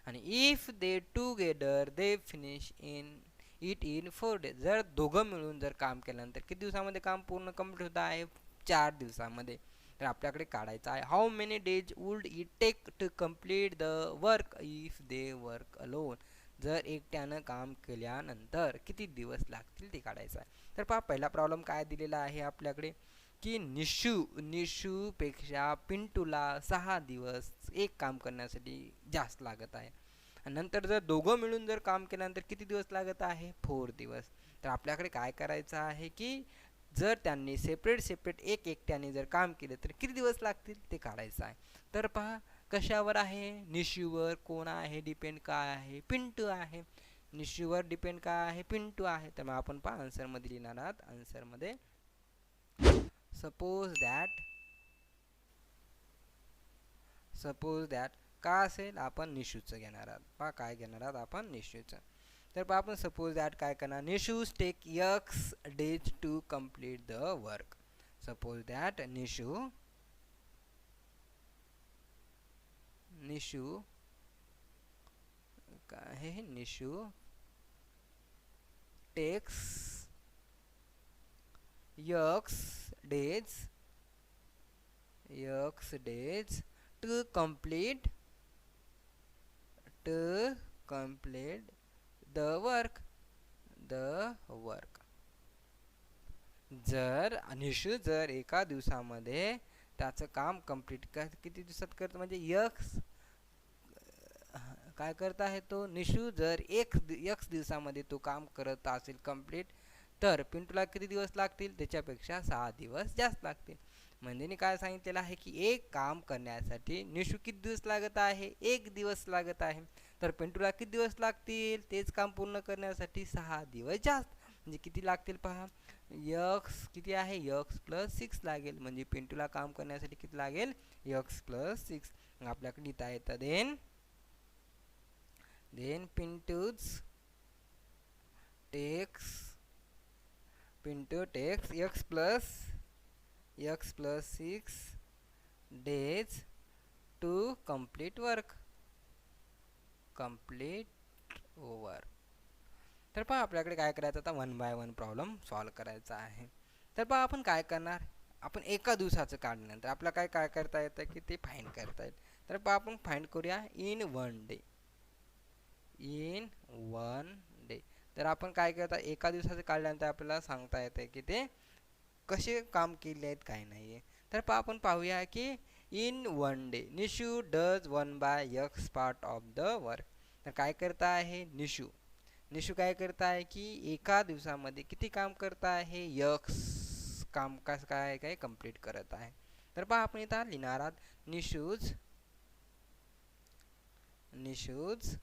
आणि if they together they finish it in 4 days. जर दोघं मिळून जर काम केल्यानंतर किती दिवसामध्ये काम पूर्ण कंप्लीट होत आहे 4 दिवसामध्ये. तर आपल्याकडे काढायचं आहे how many days would it take to complete the work if they work alone. जर एकट्यानं काम केल्यानंतर किती दिवस लागतील ते काढायचं आहे. तर पहा पहिला प्रॉब्लेम काय दिलेला आहे आपल्याकडे की निशूपेक्षा पिंटूला 6 दिवस एक काम करण्यासाठी जास्त लागत आहे. आणि नंतर जर दोघं मिळून जर काम केल्यानंतर किती दिवस लागत आहे 4 दिवस. तर आपल्याकडे काय करायचं आहे की जर त्यांनी सेपरेट एकट्याने जर काम केलं तर किती दिवस लागतील ते काढायचं आहे. तर पहा कशावर आहे निशूवर कोण आहे डिपेंड काय आहे पिंटू आहे. निशूवर डिपेंड काय आहे पिंटू आहे. तर मग आपण पहा आन्सरमध्ये लिहिणार आहात आन्सरमध्ये सपोज दॅट का असेल, आपण निशूचं घेणार आहात. पहा काय घेणार आहात आपण, निशूचं. तर पहा आपण सपोज दॅट काय करणार, Nishu's take x days to complete the work. Suppose that Nishu काय आहे, Nishu takes x days to complete the work. जर निशू जर एका दिवसामध्ये त्याचं काम कंप्लीट किती दिवसात करतो, म्हणजे x काय करत आहे तो, निशू जर x दिवसामध्ये तो काम करत असेल कंप्लीट, तर पिंटूला किती दिवस लागतील, त्याच्यापेक्षा 6 दिवस जास्त लागतील. म्हणजे मी काय सांगितलेलं आहे की एक काम करण्यासाठी निशू किती दिवस लागत आहे, 1 दिवस लागत आहे. तर पिंटूला किती दिवस लागतील, तेच काम पूर्ण करण्यासाठी 6 दिवस जास्त. म्हणजे किती लागतील पहा, x किती आहे, x + 6 लागेल. म्हणजे पिंटूला काम करण्यासाठी किती लागेल, x + 6. आपल्याकडे लिहिता येतं then Pintu takes x plus 6 days to complete work. तर पहा आपल्याकडे काय करायचं, आता 1 by 1 प्रॉब्लेम सॉल्व करायचा आहे. तर पहा आपण काय करणार, आपण एका दिवसाचं काढल्यानंतर आपल्याला काय करता येतं की ते फाइंड करता येईल. तर पहा आपण फाइंड करूया इन वन डे. तर आपण काय करता, एका दिवसाचं काढल्यानंतर आपल्याला सांगता येतं की ते कसे काम केले आहेत, काय नाही आहे. तर पहा आपण पाहूया की in one day Nishu does 1 by x part of the work. तर काय करता आहे निशू काय करता आहे की एका दिवसामध्ये किती काम करता आहे, x काम काय कंप्लीट करत आहे. तर पहा आपण इथं लिहिणार आहात Nishu's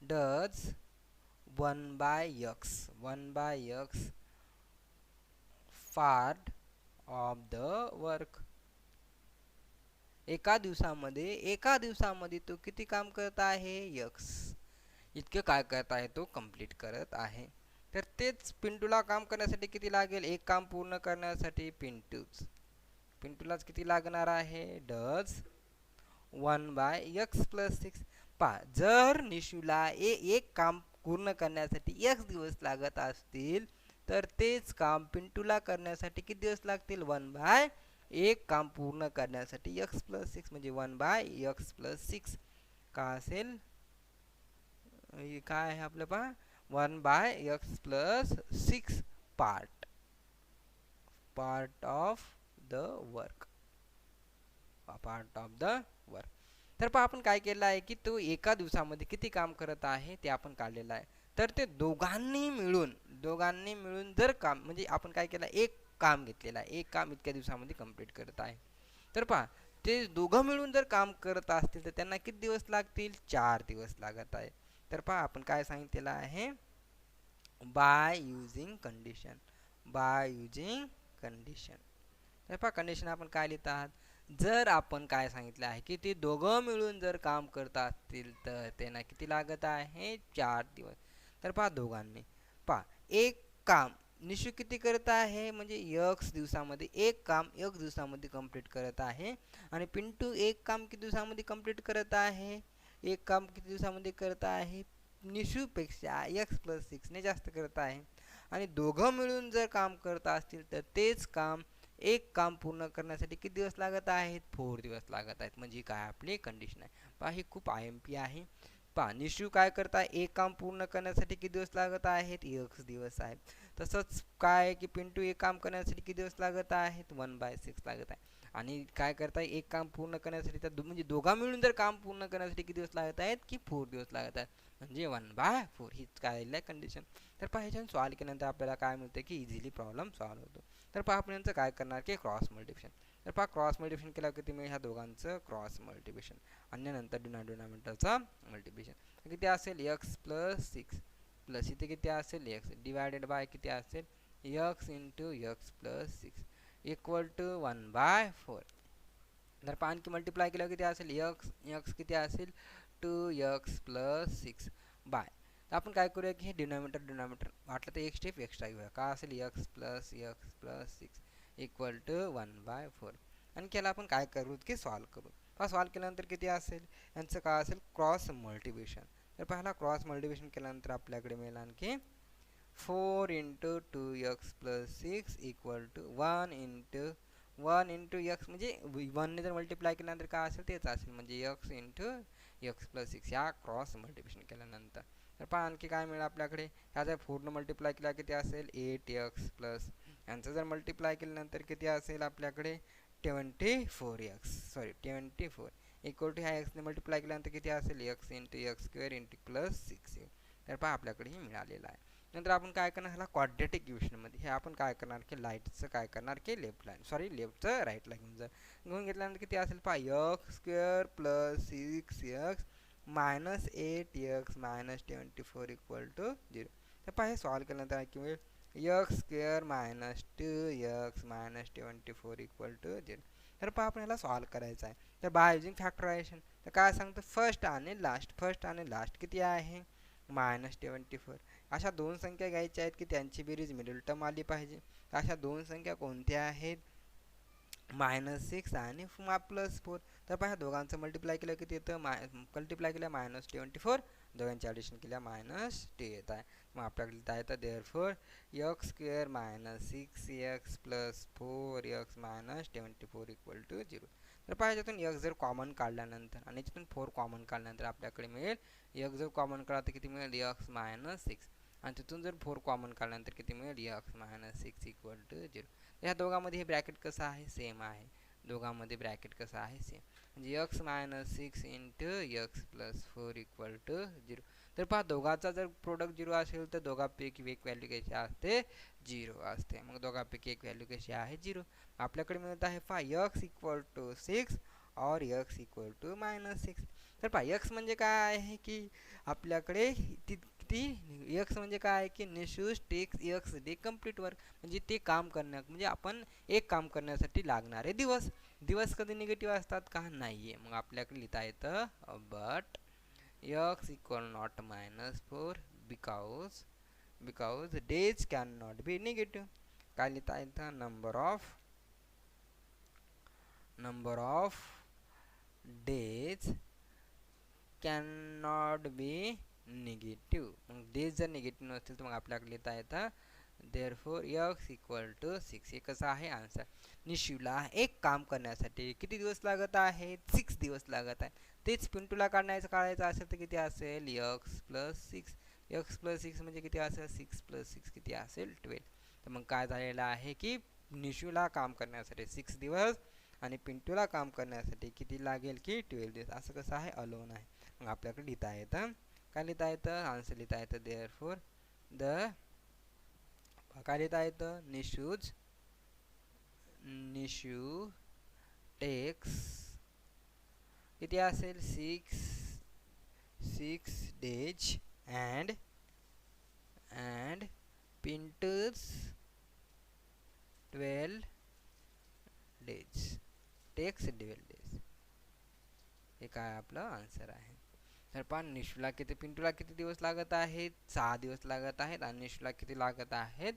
does 1 by x part of the work. एका दिवसामध्ये तो किती काम करत आहे, x इतके काय करत आहे, तो कंप्लीट करत आहे. तर तेच पिंटूला काम करण्यासाठी किती लागेल, एक काम पूर्ण करण्यासाठी पिंटूलाच किती लागणार आहे, डज 1 by x + 6. पहा जर निशूला एक काम पूर्ण करण्यासाठी x दिवस लागत असतील, तर तेच काम पिंटूला करण्यासाठी किती दिवस लागतील, 1 by एक काम पूर्ण करण्यासाठी x + 6 म्हणजे 1 by x + 6 का असेल, काय आहे आपलं पहा 1 by x + 6 part of the work. तर पहा आपण काय केलं आहे की तो एका दिवसामध्ये किती काम करत आहे ते आपण काढलेलं आहे. तर ते दोघांनी मिळून जर काम, म्हणजे आपण काय केलं, एक काम घेतलेलं आहे, एक काम इतक्या दिवसामध्ये कंप्लीट करत आहे. तर पहा ते दोघं मिळून जर काम करत असतील तर त्यांना किती दिवस लागतील, 4 दिवस लागत आहे. तर पहा आपण काय सांगितलेलं आहे, बाय युजिंग कंडिशन. तर पहा कंडिशन आपण काय लिहित आहात, जर आपण काय सांगितलं आहे की ते दोघं मिळून जर काम करत असतील तर त्यांना किती लागत आहे, 4 दिवस. तर पहा दोघांनी, पहा एक काम निशू किती करत आहे, म्हणजे x दिवसामध्ये एक काम कंप्लीट करत आहे. आणि पिंटू एक काम किती दिवसामध्ये कंप्लीट करत आहे, एक काम किती दिवसामध्ये करत आहे, निशूपेक्षा x + 6 ने जास्त करत आहे. आणि दोघं मिळून जर काम करत असतील तर तेच काम एक काम पूर्ण करण्यासाठी किती दिवस लागत आहेत, 4 दिवस लागत आहेत. म्हणजे काय आपली कंडिशन आहे. पहा ही खूप IMP आहे. पहा निशू काय करत आहे, एक काम पूर्ण करण्यासाठी किती दिवस लागत आहेत, 1 दिवस आहेत. तसंच काय की पिंटू एक काम करण्यासाठी किती दिवस लागत आहेत, 1 by 6 लागत आहे. आणि काय करताय, एक काम पूर्ण करण्यासाठी तर म्हणजे दोघा मिळून जर काम पूर्ण करण्यासाठी किती दिवस लागत आहेत, की 4 दिवस लागत आहेत. म्हणजे 1 by 4 हीच काय आहे कंडिशन. तर पहा ह्याच्यानं सॉल्व केल्यानंतर आपल्याला काय मिळतं की इझिली प्रॉब्लेम सॉल्व होतो. तर पहा आपण यांचं काय करणार की क्रॉस मल्टिप्लिकेशन. तर पहा क्रॉस मल्टिप्लिकेशन केल्यावर किती मिळेल, ह्या दोघांचं क्रॉस मल्टिप्लिकेशन आणि नंतर डिनॉमिनेटरचा मल्टिप्लिकेशन किती असेल, x + 6 प्लस इथे किती असेल, x डिवायडेड बाय किती असेल, x × x + 6 = 1 by 4. तर पहा आणखी मल्टिप्लाय केल्यावर किती असेल यक्स किती असेल 2x+6 बाय. तर आपण काय करूया की हे डिनॉमिनेटर वाटलं तर एक स्टेप एक्स्ट्रा घेऊया. का असेल x+6 इक्वल टू 1/4. आणि केला आपण काय करू की सॉल्व करू. सॉल्व केल्यानंतर किती असेल यांचं काय असेल क्रॉस मल्टिप्लिकेशन. तर पहिला क्रॉस मल्टिप्लिकेशन केल्यानंतर आपल्याकडे मिळेल आणखी 4 into 2x+6 equal to 1 into x म्हणजे 1ने जर मल्टिप्लाय केल्यानंतर काय असेल तेच असेल म्हणजे x+6 या क्रॉस मल्टिप्लिकेशन केल्यानंतर. तर पहा आणखी काय मिळेल आपल्याकडे ह्या जर 4 मल्टिप्लाय केला किती असेल 8x प्लस यांचं जर मल्टिप्लाय केल्यानंतर किती असेल आपल्याकडे 24 इक्वल टू ह्या एक्सने मल्टिप्लाय केल्यानंतर किती असेल x×x² + 6. तर पहा आपल्याकडे हे मिळालेलं आहे. नंतर आपण काय करणार ह्याला क्वाड्रॅटिक इक्वेशनमध्ये हे आपण काय करणार की लाईटचं काय करणार की लेफ्टचं राईटला घेऊन घेतल्यानंतर किती असेल पहा x² + 6x minus 8x minus 24 equal to 0. तर पहा हे सॉल्व केल्यानंतर किंवा x² minus 2x minus 24 equal to 0. तर पहा आपण ह्याला सॉल्व करायचं आहे. तर बाय युजिंग फॅक्टरायझेशन तर काय सांगतं फर्स्ट आणि लास्ट किती आहे -24. अशा दोन संख्या घ्यायच्या आहेत की त्यांची बेरीज मिडल टर्म आली पाहिजे. तर अशा दोन संख्या कोणत्या आहेत -6 आणि +4. तर पहा दोघांचं मल्टिप्लाय केलं किती येतं मल्टिप्लाय केलं -24 दोघांची ॲडिशन केल्या -2 येत आहे. मग आपल्याकडे लिहिता येतं therefore x² - 6x + 4x - 24 equal to 0. तर पहा याच्यातून x जर कॉमन काढल्यानंतर आणि याच्यातून 4 कॉमन काढल्यानंतर आपल्याकडे मिळेल x जर कॉमन काढला तर किती मिळेल x - 6 आणि तिथून जर 4 कॉमन काढल्यानंतर किती मिळेल x - 6 इक्वल टू 0. ह्या दोघांमध्ये हे ब्रॅकेट कसं आहे सेम आहे. दोघांमध्ये ब्रॅकेट कसं आहे सेम म्हणजे x - 6 into x + 4 equal to 0. तर पहा दोघांचा जर प्रोडक्ट 0 असेल तर दोघांपैकी एक व्हॅल्यू कशी असते 0 असते. मग दोघांपैकी एक व्हॅल्यू कशी आहे 0. आपल्याकडे मिळत आहे पहा x इक्वल टू 6 और x इक्वल टू -6. तर पहा x म्हणजे काय आहे की आपल्याकडे x म्हणजे काय आहे की Nishu's takes x day complete work म्हणजे ते काम म्हणजे आपण एक काम करण्यासाठी लागणारे दिवस कधी निगेटिव्ह असतात का नाहीये. मग आपल्याकडे लिहिता येतं but x equal not -4 because days can not be negative. काय लिहिता येतं number of days can not be negative. मग डेज जर निगेटिव्ह नसतील तर मग आपल्याकडे लिहिता येतं देअरफॉर x इक्वल टू 6. हे कसं आहे आन्सर. निशूला एक काम करण्यासाठी किती दिवस लागत आहेत 6 दिवस लागत आहे. तेच पिंटूला काढायचं असेल तर किती असेल x+6 म्हणजे किती असेल 6 + 6 किती असेल 12. तर मग काय झालेलं आहे की निशूला काम करण्यासाठी 6 दिवस आणि पिंटूला काम करण्यासाठी किती लागेल की 12 दिवस. असं कसं आहे अलोन आहे. मग आपल्याकडे लिहिता येतं काय लिहिता येतं आन्सर लिहिता येतं देअरफॉर काय लिहिता येतं निशू टेक्स किती असेल 6 days and Pintus 12 days takes 12 days. हे काय आपलं आन्सर आहे. तर पहा निशूला पिंटूला किती दिवस लागत आहेत 6 दिवस लागत आहेत आणि निशूला किती लागत आहेत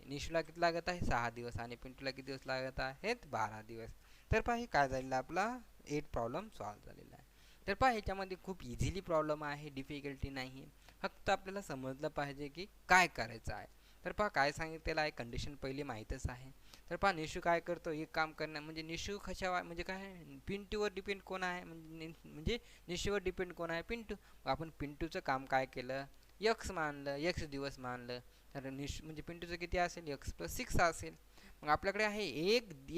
निशूला किती लागत आहे 6 दिवस आणि पिंटूला किती दिवस लागत आहेत 12 दिवस. तर पहा हे काय झालेलं आपला 8 प्रॉब्लेम सॉल्व झालेला आहे. तर पहा ह्याच्यामध्ये खूप इझिली प्रॉब्लेम आहे डिफिकल्टी नाही फक्त आपल्याला समजलं पाहिजे की काय करायचं आहे. तर पहा काय सांगितलेलं आहे कंडिशन पहिली माहीतच आहे. तर पहा निशू काय करतो एक काम म्हणजे निशू कशावर म्हणजे काय पिंटूवर डिपेंड कोण आहे म्हणजे निशूवर डिपेंड कोण आहे पिंटू. आपण पिंटूचं काम काय केलं x मानलं x दिवस मानलं तर म्हणजे पिंटूचं किती असेल x+6 असेल. मग आपल्याकडे आहे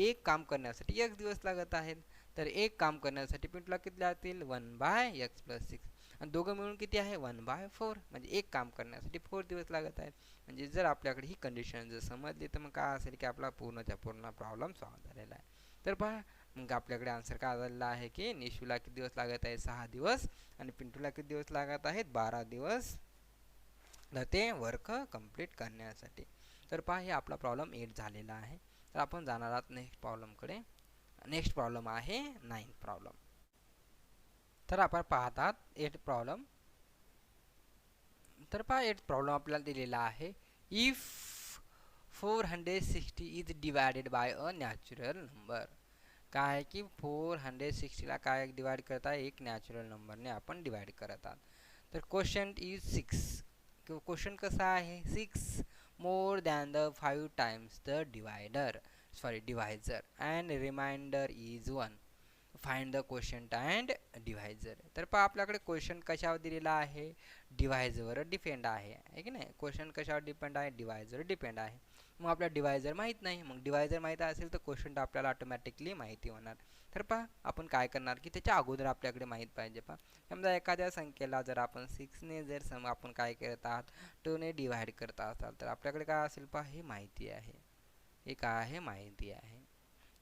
एक काम करण्यासाठी x दिवस लागत आहेत. तर एक काम करण्यासाठी पिंटूला किती लागतील 1/x+6 आणि दोघं मिळून किती आहे 1/4 म्हणजे एक काम करण्यासाठी 4 दिवस लागत आहेत. म्हणजे जर आपल्याकडे ही कंडिशन जर समजली तर मग काय असेल की आपला पूर्णच्या पूर्ण प्रॉब्लेम सॉल्व झालेला आहे. तर पहा मग आपल्याकडे आन्सर काय झालेला आहे की निशूला किती दिवस लागत आहे 6 दिवस आणि पिंटूला किती दिवस लागत आहेत 12 दिवस ते वर्क कंप्लीट करण्यासाठी. तर पहा हे आपला प्रॉब्लेम 8 झालेला आहे. तर आपण जाणार आहोत नेक्स्ट प्रॉब्लेमकडे. नेक्स्ट प्रॉब्लेम आहे 9th प्रॉब्लेम. तर आपण पाहतात 8th प्रॉब्लेम. तर पहा 8th प्रॉब्लेम आपल्याला दिलेला आहे. If 460 is divided by a natural number. काय आहे की 460ला काय डिवाइड करत आहे, एक नॅचरल नंबरने आपण डिवाइड करत आहात. तर क्वेश्चन इज 6. क्वेश्चन कसा आहे, 6 more than the 5 times the divisor and remainder is 1. Find the quotient and divisor. तर पहा आपल्याकडे क्वेश्चन कशावर दिलेला आहे, डिव्हायझरवर डिपेंड आहे की नाही. क्वेश्चन कशावर डिपेंड आहे, डिव्हायझर डिपेंड आहे. मग आपल्याला डिव्हायझर माहीत नाही, मग डिव्हायझर माहीत असेल तर क्वेश्चन आपल्याला ऑटोमॅटिकली माहिती होणार. तर पहा आपण काय करणार की त्याच्या अगोदर आपल्याकडे माहीत पाहिजे. पहा समजा एखाद्या संख्येला जर आपण 6ने जर आपण काय करत आहात, 2ने डिव्हाइड करत असाल तर आपल्याकडे काय असेल, पहा हे माहिती आहे, हे काय आहे माहिती आहे.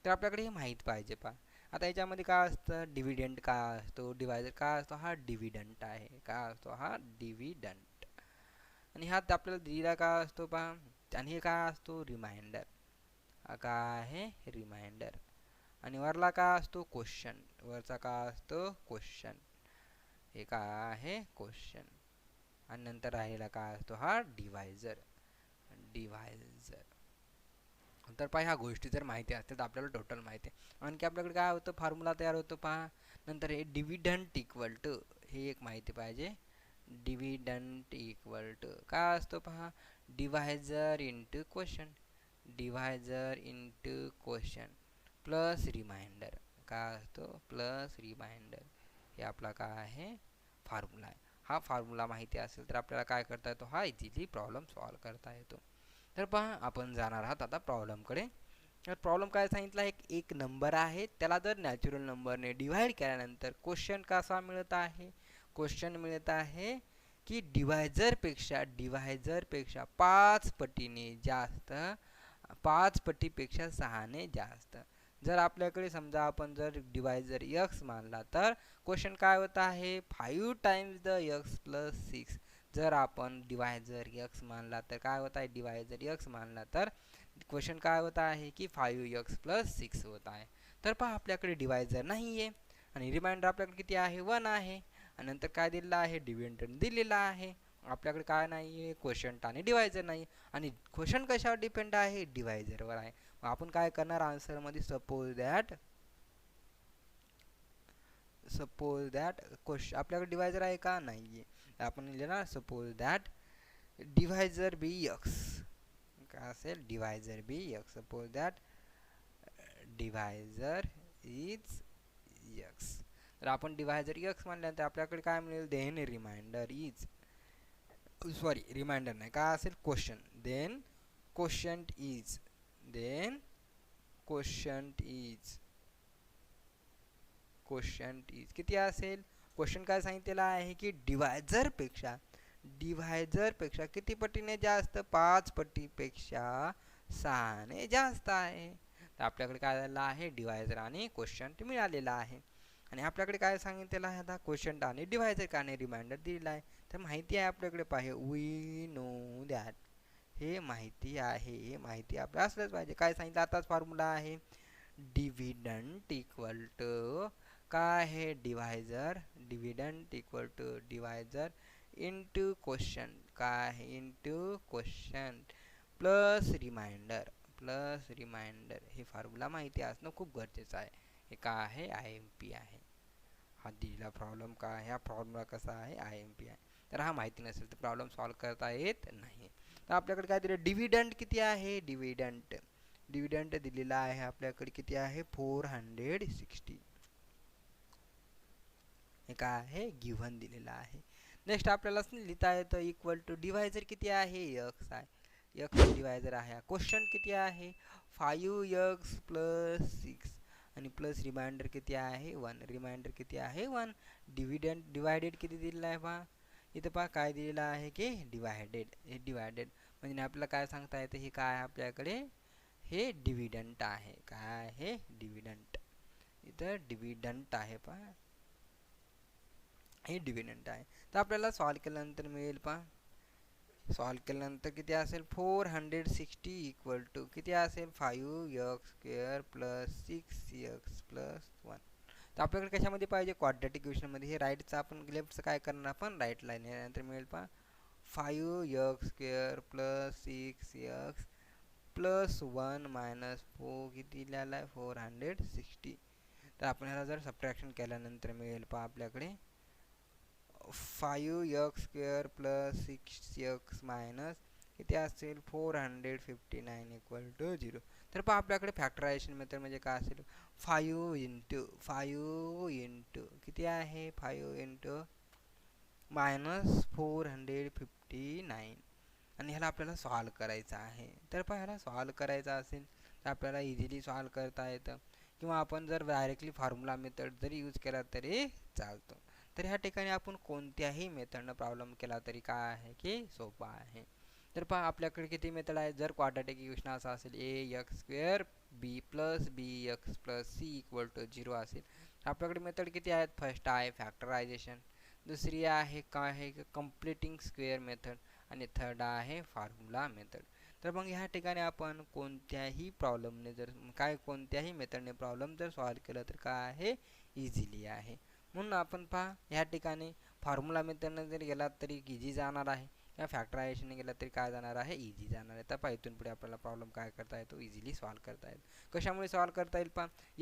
तर आपल्याकडे हे माहीत पाहिजे. पहा आता याच्यामध्ये काय असतं, डिव्हिडंड काय असतो, डिव्हायझर काय असतो, हा डिव्हिडंट आहे. काय असतो, हा डिव्हिडंट. आणि ह्यात आपल्याला दिलेला काय असतो पहा, आणि हे काय असतो, रिमाइंडर. हा काय आहे, रिमाइंडर. आणि वरला काय असतो, क्वेश्चन. वरचा काय असतो, क्वेश्चन. हे काय आहे, क्वेश्चन. आणि नंतर राहिलेला काय असतो, हा डिव्हायझर. डिव्हायझर. तर पहा ह्या गोष्टी जर माहिती असतील तर आपल्याला टोटल माहिती आहे. आणखी आपल्याकडे काय होतं, फॉर्म्युला तयार होतो पहा. नंतर हे डिव्हिडंट इक्वल टू, हे एक माहिती पाहिजे. डिव्हिडंट इक्वल टू काय असतो पहा, divisor into question. Divisor into question plus remainder. काय असतो, प्लस रिमाइंडर. हे आपला काय आहे, फॉर्म्युला आहे. हा फॉर्म्युला माहिती असेल तर आपल्याला काय करता येतो, हा इझिली प्रॉब्लेम सॉल्व करता येतो. तर पहा आपण जाणार आहात आता प्रॉब्लेमकडे. तर प्रॉब्लेम काय सांगितला, एक नंबर आहे, त्याला जर नॅचरल नंबरने डिव्हाइड केल्यानंतर क्वेश्चन कसा मिळत आहे, क्वेश्चन मिळत आहे की डिव्हायझरपेक्षा 5 पटीने जास्त, 5 पटीपेक्षा 6ने जास्त. जर आपल्याकडे समजा आपण जर डिव्हायझर x मानला तर क्वेश्चन काय होत आहे, 5 टाइम्स द x प्लस 6. जर आपण डिव्हायझर x मानला तर काय होत आहे, डिव्हायझर x मानला तर क्वेश्चन काय होत आहे की 5x प्लस 6 होत आहे. तर पहा आपल्याकडे डिव्हायझर नाही आहे आणि रिमाइंडर आपल्याकडे किती आहे, 1 आहे. आणि नंतर काय दिलेलं आहे, डिव्हिडंड दिलेला आहे. आपल्याकडे काय नाही आहे, क्वोशंट आणि डिव्हायझर नाही. आणि क्वोशंट कशावर डिपेंड आहे, डिव्हायझरवर आहे. मग आपण काय करणार आन्सरमध्ये, सपोज दॅट क्वेश्चन आपल्याकडे डिव्हायझर आहे का, नाही आहे. आपण लिहिणार suppose that divisor be X. काय असेल, divisor be X. Suppose that divisor is X. तर आपण डिव्हायझर एक्स म्हणल्यानंतर आपल्याकडे काय मिळेल, then remainder is, sorry remainder नाही, काय असेल, question. Then quotient is, then quotient is, quotient is किती असेल, क्वेश्चन काय सांगितलेला आहे की डिव्हायझरपेक्षा किती पटीने जास्त, 5 पटीपेक्षा 6ने जास्त आहे. तर आपल्याकडे काय झालेलं आहे, डिव्हायझर आणि क्वोशंट मिळालेला आहे. आणि आपल्याकडे काय सांगितलेलं आहे आता, क्वोशंट आणि डिव्हायझर का नाही रिमाइंडर दिलेला आहे. तर माहिती आहे आपल्याकडे पाहिजे, वी नो दॅट. हे माहिती आहे, हे माहिती आपल्याला असलंच पाहिजे. काय सांगितलं आताच फॉर्म्युला आहे, डिव्हिडंट इक्वल टू काय आहे, divisor. Dividend equal to divisor into quotient. काय आहे, into quotient plus reminder. Plus reminder. हे फॉर्म्युला माहिती असणं खूप गरजेचं आहे. हे काय आहे, IMP आहे. हा दिलेला प्रॉब्लेम काय आहे, हा फॉर्म्युला कसा आहे, IMP आहे. तर हा माहिती नसेल तर प्रॉब्लेम सॉल्व करता येत नाही. तर आपल्याकडे काय दिलं, डिव्हिडंट किती आहे, डिव्हिडंट दिलेला आहे आपल्याकडे किती आहे, 460. हे काय आहे, गिव्हन दिलेला आहे. नेक्स्ट आपल्याला लिहिता येतं इक्वल टू डिव्हायझर किती आहे, x आहे. x डिव्हायझर आहे. क्वेश्चन किती आहे, 5x प्लस 6. आणि प्लस रिमाइंडर किती आहे, 1. रिमाइंडर किती आहे, 1. डिवायडेड किती दिलेला आहे पहा, इथं पहा काय दिलेलं आहे की डिवायडेड. हे डिवायडेड म्हणजे आपल्याला काय सांगता येतं, हे काय आपल्याकडे, हे डिव्हिडंट आहे. काय आहे, डिव्हिडंट. इथं डिव्हिडंट आहे पहा, हे डिव्हिडंट आहे. तर आपल्याला सॉल्व केल्यानंतर मिळेल पहा सॉल्व केल्यानंतर किती असेल 460 इक्वल टू किती असेल 5x² प्लस 6x+1. तर आपल्याकडे कशामध्ये पाहिजे क्वाड्रॅटिक इक्वेशनमध्ये. हे राईटचं आपण लेफ्टचं काय करणार आपण राईट लाईन यानंतर मिळेल 5x² प्लस 6x+1 मायनस 4 किती लिहिला आहे 460. तर आपण ह्याला जर सबट्रॅक्शन केल्यानंतर मिळेल आपल्याकडे 5x² प्लस 6x मायनस किती असेल 459 इक्वल टू 0. तर आपल्याकडे फॅक्टरायझेशन मेथड म्हणजे काय असेल 5 इंटू किती आहे 5 इंटू मायनस 459 आणि ह्याला आपल्याला सॉल्व करायचं आहे. तर ह्याला सॉल्व करायचं असेल तर आपल्याला इझिली सॉल्व करता येतं किंवा आपण जर डायरेक्टली फॉर्म्युला मेथड जरी यूज केला तरी चालतो. तर ह्या ठिकाणी आपण कोणत्याही मेथडनं प्रॉब्लेम केला तरी काय आहे की सोपा आहे. तर आपल्याकडे किती मेथड आहे. जर क्वाड्रॅटिक इक्वेशन असं असेल ax² b plus bx plus c equal to 0 असेल आपल्याकडे मेथड किती आहेत. फर्स्ट आहे फॅक्टरायझेशन, दुसरी आहे काय आहे कंप्लीटिंग स्क्वेअर मेथड आणि थर्ड आहे फॉर्म्युला मेथड. तर मग ह्या ठिकाणी आपण कोणत्याही प्रॉब्लेमने जर कोणत्याही मेथडने प्रॉब्लेम जर सॉल्व केलं तर काय आहे इझिली आहे. म्हणून आपण ह्या ठिकाणी फॉर्म्युला मेथडने जर गेला तरी इझी जाणार आहे किंवा फॅक्टरायझेशनने गेला तरी काय जाणार आहे इझी जाणार आहे. तर इथून पुढे आपल्याला प्रॉब्लेम काय करता येतो इझिली सॉल्व करता येईल. कशामुळे सॉल्व करता येईल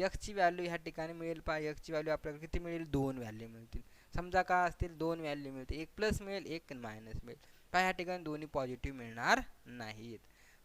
एक्सची व्हॅल्यू ह्या ठिकाणी मिळेल एक्सची व्हॅल्यू आपल्याला किती मिळेल 2 व्हॅल्यू मिळतील. समजा काय असतील 2 व्हॅल्यू मिळतील, एक प्लस मिळेल एक मायनस मिळेल. ह्या ठिकाणी दोन्ही पॉझिटिव्ह मिळणार नाहीत.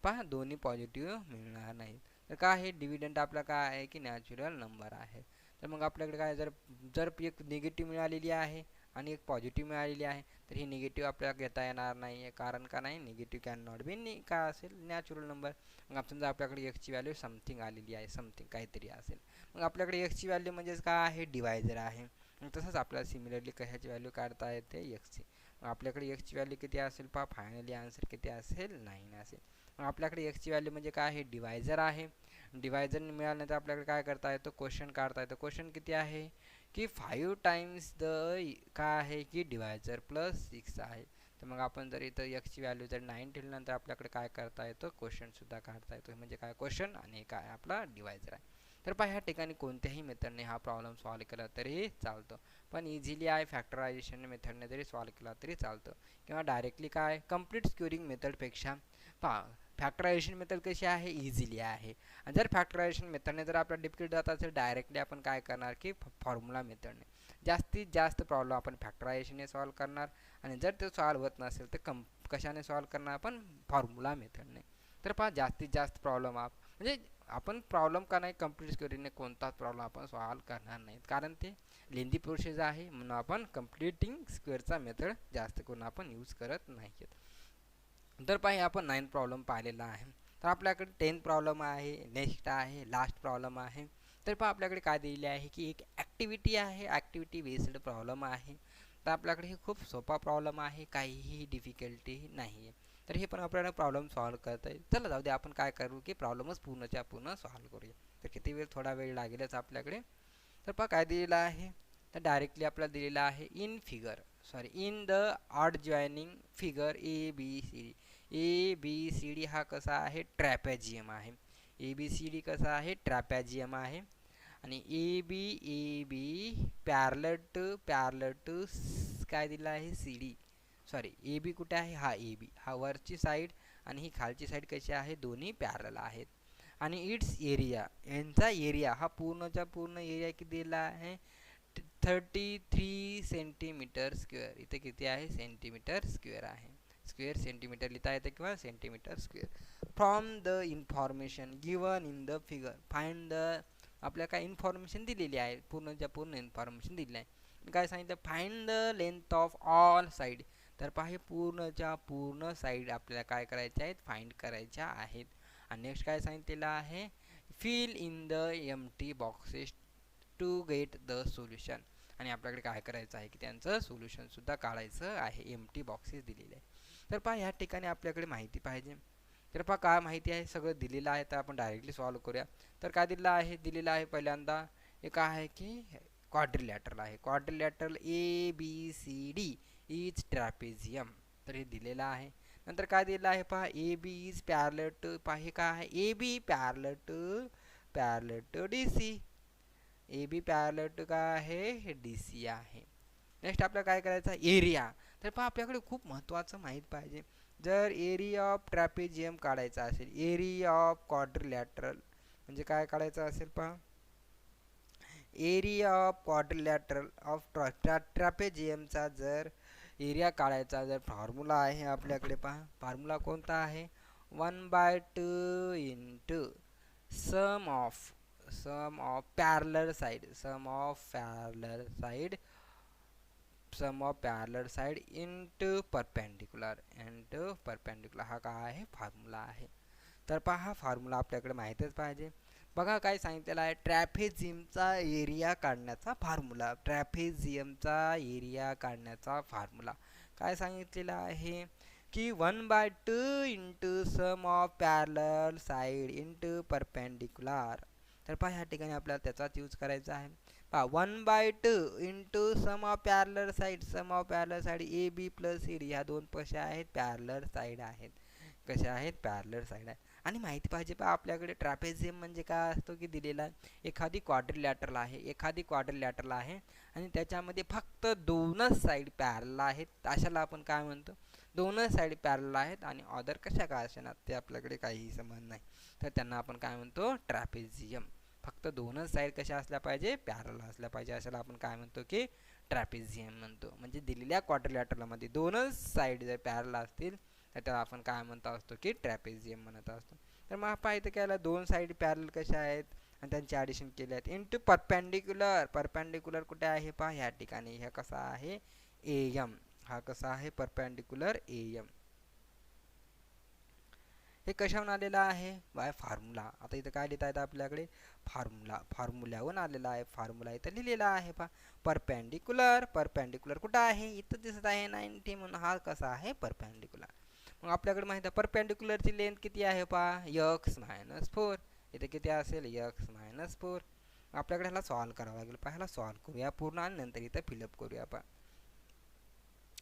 दोन्ही पॉझिटिव्ह मिळणार नाहीत. तर काय आहे डिव्हिडंट आपला काय आहे की नॅचरल नंबर आहे. तर मग आपल्याकडे काय जर एक निगेटिव्ह मिळालेली आहे आणि एक पॉझिटिव्ह मिळालेली आहे तर ही निगेटिव्ह आपल्याला घेता येणार नाही आहे. कारण का नाही निगेटिव्ह कॅन नॉट बी काय असेल नॅचरल नंबर. मग समजा आपल्याकडे एक्सची व्हॅल्यू समथिंग आलेली आहे, समथिंग काहीतरी असेल. मग आपल्याकडे एक्सची व्हॅल्यू म्हणजेच काय आहे डिवायझर आहे. मग तसंच आपल्याला सिमिलरली कशाची व्हॅल्यू काढता येते एक्सची. मग आपल्याकडे एक्सची व्हॅल्यू किती असेल फायनली आन्सर किती असेल 9 असेल. मग आपल्याकडे एक्सची व्हॅल्यू म्हणजे काय आहे डिवायझर आहे. डिवायझर मिळाल्यानंतर आपल्याकडे काय करता येतं क्वेश्चन काढता येतं. क्वेश्चन किती आहे की 5 टाइम्स द काय आहे की डिवायझर प्लस 6 आहे. तर मग आपण जर इथं एक्सची व्हॅल्यू जर 9 ठेवल्यानंतर आपल्याकडे काय करता येतं क्वेश्चनसुद्धा काढता येतो. म्हणजे काय क्वेश्चन आणि काय आपला डिवायझर आहे. तर ह्या ठिकाणी कोणत्याही मेथडने हा प्रॉब्लेम सॉल्व केला तरी चालतो. पण इझिली आहे फॅक्टरायझेशन मेथडने जरी सॉल्व केला तरी चालतं किंवा डायरेक्टली काय कंप्लीट स्क्युअरिंग मेथडपेक्षा फॅक्टरायझेशन मेथड कशी आहे इझिली आहे. आणि जर फॅक्टरायझेशन मेथडने जर आपल्याला डिफिकल्ट जात असेल डायरेक्टली आपण काय करणार की फॉर्म्युला मेथडने जास्तीत जास्त प्रॉब्लेम आपण फॅक्टरायझेशनने सॉल्व करणार आणि जर ते सॉल्व होत नसेल तर कशाने सॉल्व करणार आपण फॉर्म्युला मेथडने. तर जास्तीत जास्त प्रॉब्लेम म्हणजे आपण प्रॉब्लेम का नाही कंप्लीट स्क्वेअरिंगने कोणताच प्रॉब्लेम आपण सॉल्व करणार नाहीत कारण ते लेंदी प्रोसेस आहे. म्हणून आपण कंप्लीटिंग स्क्वेअरचा मेथड जास्त करून आपण यूज करत नाही. तर आपण 9 प्रॉब्लेम पाहिलेला आहे. तर आपल्याकडे 10 प्रॉब्लेम आहे, नेक्स्ट आहे लास्ट प्रॉब्लेम आहे. तर आपल्याकडे काय दिलेले आहे की एक ॲक्टिव्हिटी आहे, ॲक्टिव्हिटी बेस्ड प्रॉब्लेम आहे. तर आपल्याकडे हे खूप सोपा प्रॉब्लेम आहे, काहीही डिफिकल्टी नाही आहे. तर हे पण आपल्याला प्रॉब्लेम सॉल्व करता येईल. चला जाऊ दे आपण काय करू की प्रॉब्लेमच पूर्णच्या पूर्ण सॉल्व करूया. तर किती वेळ थोडा वेळ लागेलच आपल्याकडे. तर काय दिलेलं आहे तर डायरेक्टली आपल्याला दिलेलं आहे in the adjoining figure A B C D हा कसा आहे ट्रॅपेझियम आहे. ए बी सी डी कसा आहे ट्रॅपेझियम आहे आणि ए बी पॅरलल टू काय दिलं आहे सी डी ए बी कुठे आहे ए बी हा वरची साईड आणि ही खालची साईड कशी आहे दोन्ही पॅरलल आहेत. आणि इट्स एरिया यांचा एरिया हा पूर्णच्या पूर्ण एरिया किती दिला आहे 33 सेंटीमीटर स्क्वेअर. इथे किती आहे सेंटीमीटर स्क्वेअर आहे. स्क्वेअर सेंटीमीटर लिहिता येते किंवा centimetre square. From the information given in the figure find the आपल्याला काय इन्फॉर्मेशन दिलेली आहे पूर्णच्या पूर्ण इन्फॉर्मेशन दिलेली आहे. काय सांगितलं find the length of all side. तर हे पूर्णच्या पूर्ण साईड आपल्याला काय करायच्या आहेत फाइंड करायच्या आहेत. आणि नेक्स्ट काय सांगितलेलं आहे fill in the empty boxes to get the solution. आणि आपल्याकडे काय करायचं आहे की त्यांचं सोल्युशनसुद्धा काढायचं आहे. एम्प्टी बॉक्सेस दिलेले आहे. तर ह्या ठिकाणी आपल्याकडे माहिती पाहिजे. तर काय माहिती आहे सगळं दिलेलं आहे. तर आपण डायरेक्टली सॉल्व करूया. तर काय दिलेलं आहे पहिल्यांदा एक आहे की क्वाड्रिलॅटरल आहे. Quadrilateral A B C D is trapezium. तर हे दिलेलं आहे. नंतर काय दिलेलं आहे पहा A B is parallel to, पहा हे काय आहे A B parallel to D C, A B parallel to काय आहे हे डी सी आहे. नेक्स्ट आपल्याला काय करायचं एरिया. तर पहा आपल्याकडे खूप महत्त्वाचं माहीत पाहिजे, जर एरिया ऑफ ट्रॅपेझियम काढायचा असेल, एरिया ऑफ क्वाड्रिलॅटरल म्हणजे काय काढायचं असेल पहा एरिया ऑफ क्वाड्रिलॅटरल ऑफ ट्रॅपेझियमचा जर एरिया काढायचा जर फॉर्म्युला आहे आपल्याकडे पहा फॉर्म्युला कोणता आहे 1/2 into sum of parallel side into perpendicular हा काय आहे फॉर्म्युला आहे. तर पहा हा फॉर्म्युला आपल्याकडे माहीतच पाहिजे. बघा काय सांगितलेलं आहे ट्रॅपेझियमचा एरिया काढण्याचा फॉर्म्युला काय सांगितलेलं आहे की 1/2 into sum of parallel side into perpendicular. तर पहा ह्या ठिकाणी आपल्याला त्याचाच यूज करायचा आहे. पहा 1/2 into sum of parallel side A B plus C D ह्या दोन कशा आहेत पॅरलल साइड आहेत. आणि माहिती पाहिजे पहा आपल्याकडे ट्रॅपेझियम म्हणजे काय असतो की दिलेला एखादी क्वाड्रिलॅटरल आहे आणि त्याच्यामध्ये फक्त दोनच साइड पॅरलल आहेत, अशाला आपण काय म्हणतो दोनच साइड पॅरलल आहेत आणि अदर कशा काय असणार ते आपल्याकडे काहीही संबंध नाही, तर त्यांना आपण काय म्हणतो ट्रॅपेझियम. फक्त दोनच साइड कशा असल्या पाहिजे पॅरलल असल्या पाहिजे, अशाला आपण काय म्हणतो की ट्रॅपेझियम म्हणतो. म्हणजे दिलेल्या क्वाड्रिलॅटरलमध्ये दोनच साइड जर पॅरलल असतील तर त्याला आपण काय म्हणत असतो की ट्रॅपेझियम म्हणत असतो. तर मग आपण इथं काय दोन साइड पॅरलल कशा आहेत आणि त्यांची ॲडिशन केले आहेत इंटू परपेंडिक्युलर कुठे आहे पहा ह्या ठिकाणी, ह्या कसा आहे ए एम, हा कसा आहे परपेंडिक्युलर ए एम. हे कशावरून आलेलं आहे बाय फॉर्म्युला. आता इथं काय लिहिता येतं आपल्याकडे फॉर्म्युल्यावरून आलेला आहे. फॉर्म्युला इथं लिहिलेला आहे पहा परपेंडिक्युलर कुठं आहे इथं दिसत आहे 90 म्हणून हा कसा आहे परपेंडिक्युलर. मग आपल्याकडे माहिती आहे परपेंडिक्युलरची लेंथ किती आहे पहा x-4. इथे किती असेल x-4. आपल्याकडे ह्याला सॉल्व करावं लागेल पहा, ह्याला सॉल्व करूया पूर्ण आणि नंतर इथं फिलअप करूया पहा.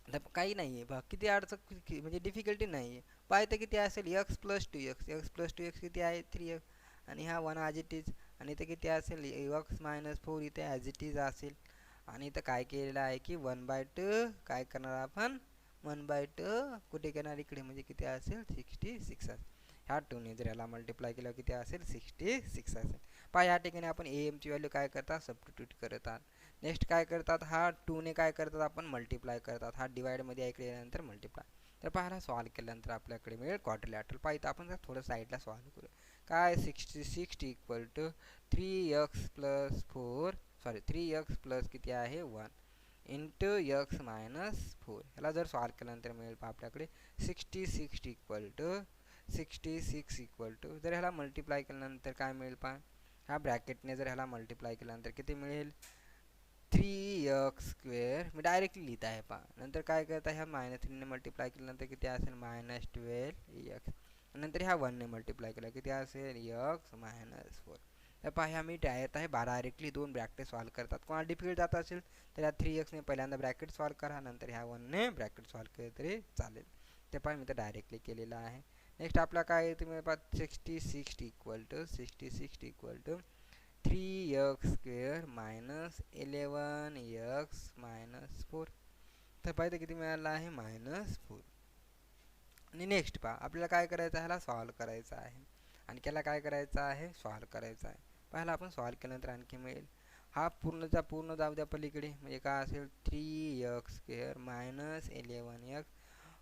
आता काही नाही आहे पहा किती अडचण म्हणजे डिफिकल्टी नाही आहे पहा इथं किती असेल x+2x किती आहे 3x आणि हा 1 ॲज इट इज आणि इथं किती असेल x-4 इथे ॲज इट इज असेल आणि इथं काय केलेलं आहे की 1/2 काय करणार आपण 1/2 कुठे करणार इकडे म्हणजे किती असेल 66 असेल. ह्या 2ने जर याला मल्टिप्लाय केलं किती असेल 66 असेल. पहा या ठिकाणी आपण ए एमची व्हॅल्यू काय करतात सबस्टिट्यूट करतात. नेक्स्ट काय करतात हा 2ने काय करतात आपण मल्टिप्लाय करतात, हा डिवाइडमध्ये इकडे गेल्यानंतर मल्टिप्लाय. तर पहा सॉल्व केल्यानंतर आपल्याकडे मिळेल क्वाड्रिलॅटरल. पहा इथं आपण थोडं साईडला सॉल्व करू काय 66 इक्वल टू 3x प्लस किती आहे 1 इंटू x-4. ह्याला जर सॉल्व केल्यानंतर मिळेल पहा आपल्याकडे 66 इक्वल टू जर ह्याला मल्टिप्लाय केल्यानंतर काय मिळेल पहा ह्या ब्रॅकेटने जर ह्याला मल्टिप्लाय केल्यानंतर किती मिळेल 3x² मी डायरेक्टली लिहित आहे पहा. नंतर काय करता ह्या -3ने मल्टिप्लाय केल्यानंतर किती असेल -12x नंतर ह्या 1ने मल्टिप्लाय केला किती असेल x-4. तर पहा ह्या मी येत आहे डायरेक्टली दोन ब्रॅकेट सॉल्व करतात. कोणाला डिफिकल्ट जात असेल तर या 3xने पहिल्यांदा ब्रॅकेट सॉल्व करा नंतर ह्या 1ने ब्रॅकेट सॉल्व केले तरी चालेल. ते पहा मी तर डायरेक्टली केलेलं आहे. नेक्स्ट आपला काय तुम्ही पहा 66 equal to 3x² minus 11x-4. तर पाहिजे किती मिळालं आहे -4. आणि नेक्स्ट पहा आपल्याला काय करायचं आहे ह्याला सॉल्व करायचं आहे आणि त्याला काय करायचं आहे सॉल्व करायचं आहे. पहिला आपण सॉल्व केल्यानंतर आणखी मिळेल हा पूर्णचा पूर्ण जाऊ द्या पलीकडे म्हणजे काय असेल 3x² मायनस 11x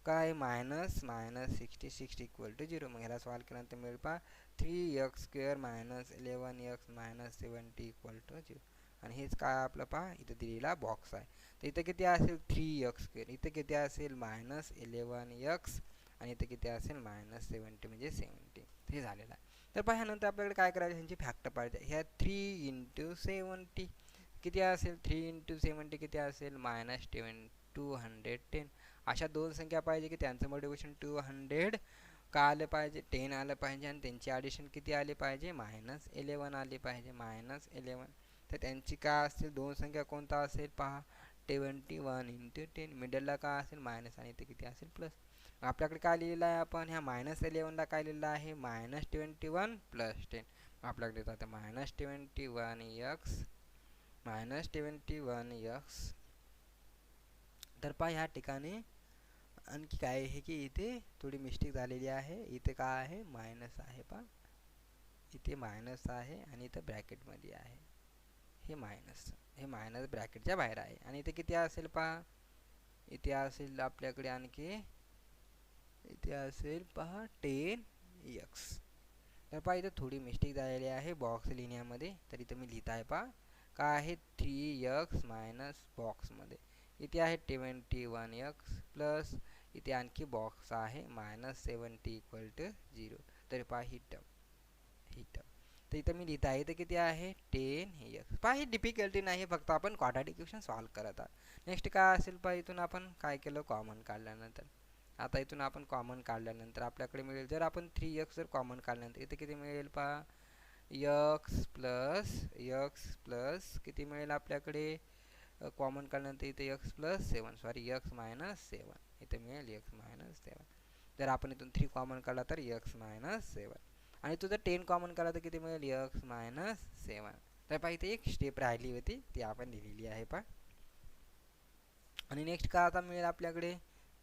काय -66 इक्वल टू 0. मग ह्याला सॉल्व केल्यानंतर मिळेल पहा 3x² minus 11x minus 70 equal to 0. आणि हेच काय आपलं पहा इथं दिलेला बॉक्स आहे. तर इथं किती असेल 3x², इथं किती असेल -11x आणि इथं किती असेल -70 म्हणजे 70. हे झालेलं आहे. तर पहा ह्यानंतर आपल्याकडे काय करायचं ह्यांची फॅक्टर पाहिजे. ह्या 3 × 70 किती असेल 3 × 70 किती असेल -210. अशा दोन संख्या पाहिजे की त्यांचं मल्टिप्लिकेशन 200 का आलं पाहिजे 10 आलं पाहिजे आणि त्यांची ॲडिशन किती आली पाहिजे -11 आली पाहिजे -11. तर त्यांची काय असतील दोन संख्या कोणता असेल पहा 21 × 10 मिडलला काय असेल मायनस आणि इथे किती असेल प्लस. आपल्याकडे काय लिहिलेलं आहे आपण ह्या -11ला काय लिहिलेलं आहे -21 + 10. आपल्याकडे येतं -21 -21 तर पहा ह्या ठिकाणी आणखी काय आहे की इथे थोडी मिस्टेक झालेली आहे. इथे काय आहे मायनस आहे पहा, इथे मायनस आहे आणि इथे ब्रॅकेटमध्ये आहे. हे मायनस ब्रॅकेटच्या बाहेर आहे आणि इथे किती असेल पहा, इथे असेल आपल्याकडे आणखी इथे असेल पहा 10x. तर पहा इथे थोडी मिस्टेक झालेली आहे बॉक्स लिहिण्यामध्ये. तर इथे मी लिहित आहे पहा काय आहे 3x मायनस बॉक्समध्ये इथे आहे 21x प्लस इथे आणखी बॉक्स आहे -70 = 0. तर पहा ही टर्म तर इथं मी लिहित आहे तर किती आहे 10x. पहा ही डिफिकल्टी नाही, फक्त आपण क्वाड्रॅटिक इक्वेशन सॉल्व्ह करत आहात. नेक्स्ट काय असेल पहा, इथून आपण काय केलं कॉमन काढल्यानंतर, आता इथून आपण कॉमन काढल्यानंतर आपल्याकडे मिळेल, जर आपण 3x जर कॉमन काढल्यानंतर इथे किती मिळेल पहा x प्लस किती मिळेल आपल्याकडे कॉमन काढल्यानंतर इथे x + 7 सॉरी x - 7 इथे मिळेल x - 7. जर आपण इथून 3 कॉमन काढला तर x - 7 आणि तो जर 10 कॉमन काढला तर किती मिळेल x - 7. तर पहा इथे एक स्टेप राहिली होती ती आपण लिहिलेली आहे पहा. आणि नेक्स्ट काय आता मिळेल आपल्याकडे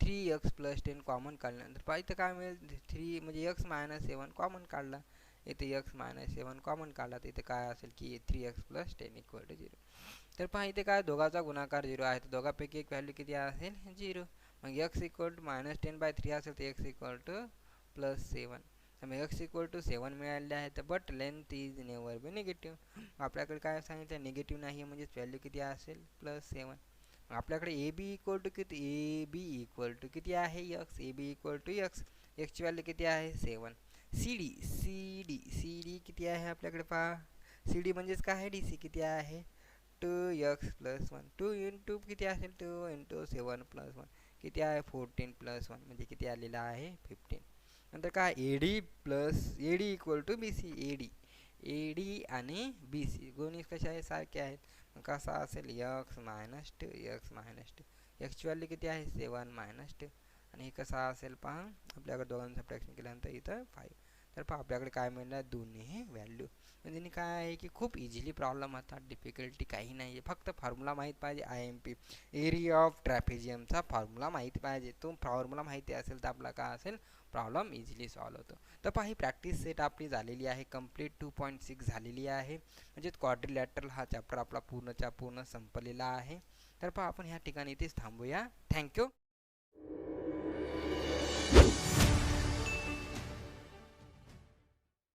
3x + 10 कॉमन काढल्यानंतर पहा इथं काय मिळेल 3 म्हणजे x - 7 कॉमन काढला, इथे x - 7 कॉमन काढला तर इथे काय असेल की 3x + 10 = 0. तर पहा इथे काय दोघाचा गुणाकार 0 आहे तर दोघांपैकी एक व्हॅल्यू किती असेल 0. मग x = -10/3 असेल तर x = +7. तर मग x = 7 मिळाले आहे तर but length is never be negative. आपल्याकडे काय सांगितलं निगेटिव्ह नाही म्हणजे व्हॅल्यू किती असेल +7. आपल्याकडे AB किती आहे x, AB = x, x ची व्हॅल्यू किती आहे 7. CD किती आहे आपल्याकडे पहा, CD म्हणजेच काय आहे DC किती आहे 2x + 1. 2 इंटू किती असेल 2 इंटू 7 + 1 किती आहे 14 + 1 म्हणजे किती आलेला आहे 15. नंतर काय AD = BC. AD आणि BC दोन्ही कशा आहे सारखे आहेत. मग कसा असेल x - 2 x ची व्हॅल्यू किती आहे 7 - 2 आणि हे कसा असेल पहा आपल्याकडे दोघांचं सबट्रॅक्शन केल्यानंतर इथं 5. तर पहा आपल्याकडे काय मिळणार दोन्ही व्हॅल्यू. म्हणजे काय आहे की खूप इझिली प्रॉब्लेम होता, डिफिकल्टी काही नाही आहे, फक्त फॉर्म्युला माहीत पाहिजे. IMP एरिया ऑफ ट्रॅपेझियमचा फॉर्म्युला माहीत पाहिजे. तो फॉर्म्युला माहिती असेल तर आपला काय असेल प्रॉब्लेम इझिली सॉल्व्ह होतो. तर पहा ही प्रॅक्टिस सेट आपली झालेली आहे कंप्लीट 2.6 झालेली आहे. म्हणजे क्वाड्रिलॅटरल हा चॅप्टर आपला पूर्णच्या पूर्ण संपलेला आहे. तर पहा आपण ह्या ठिकाणी इथेच थांबूया. थँक्यू.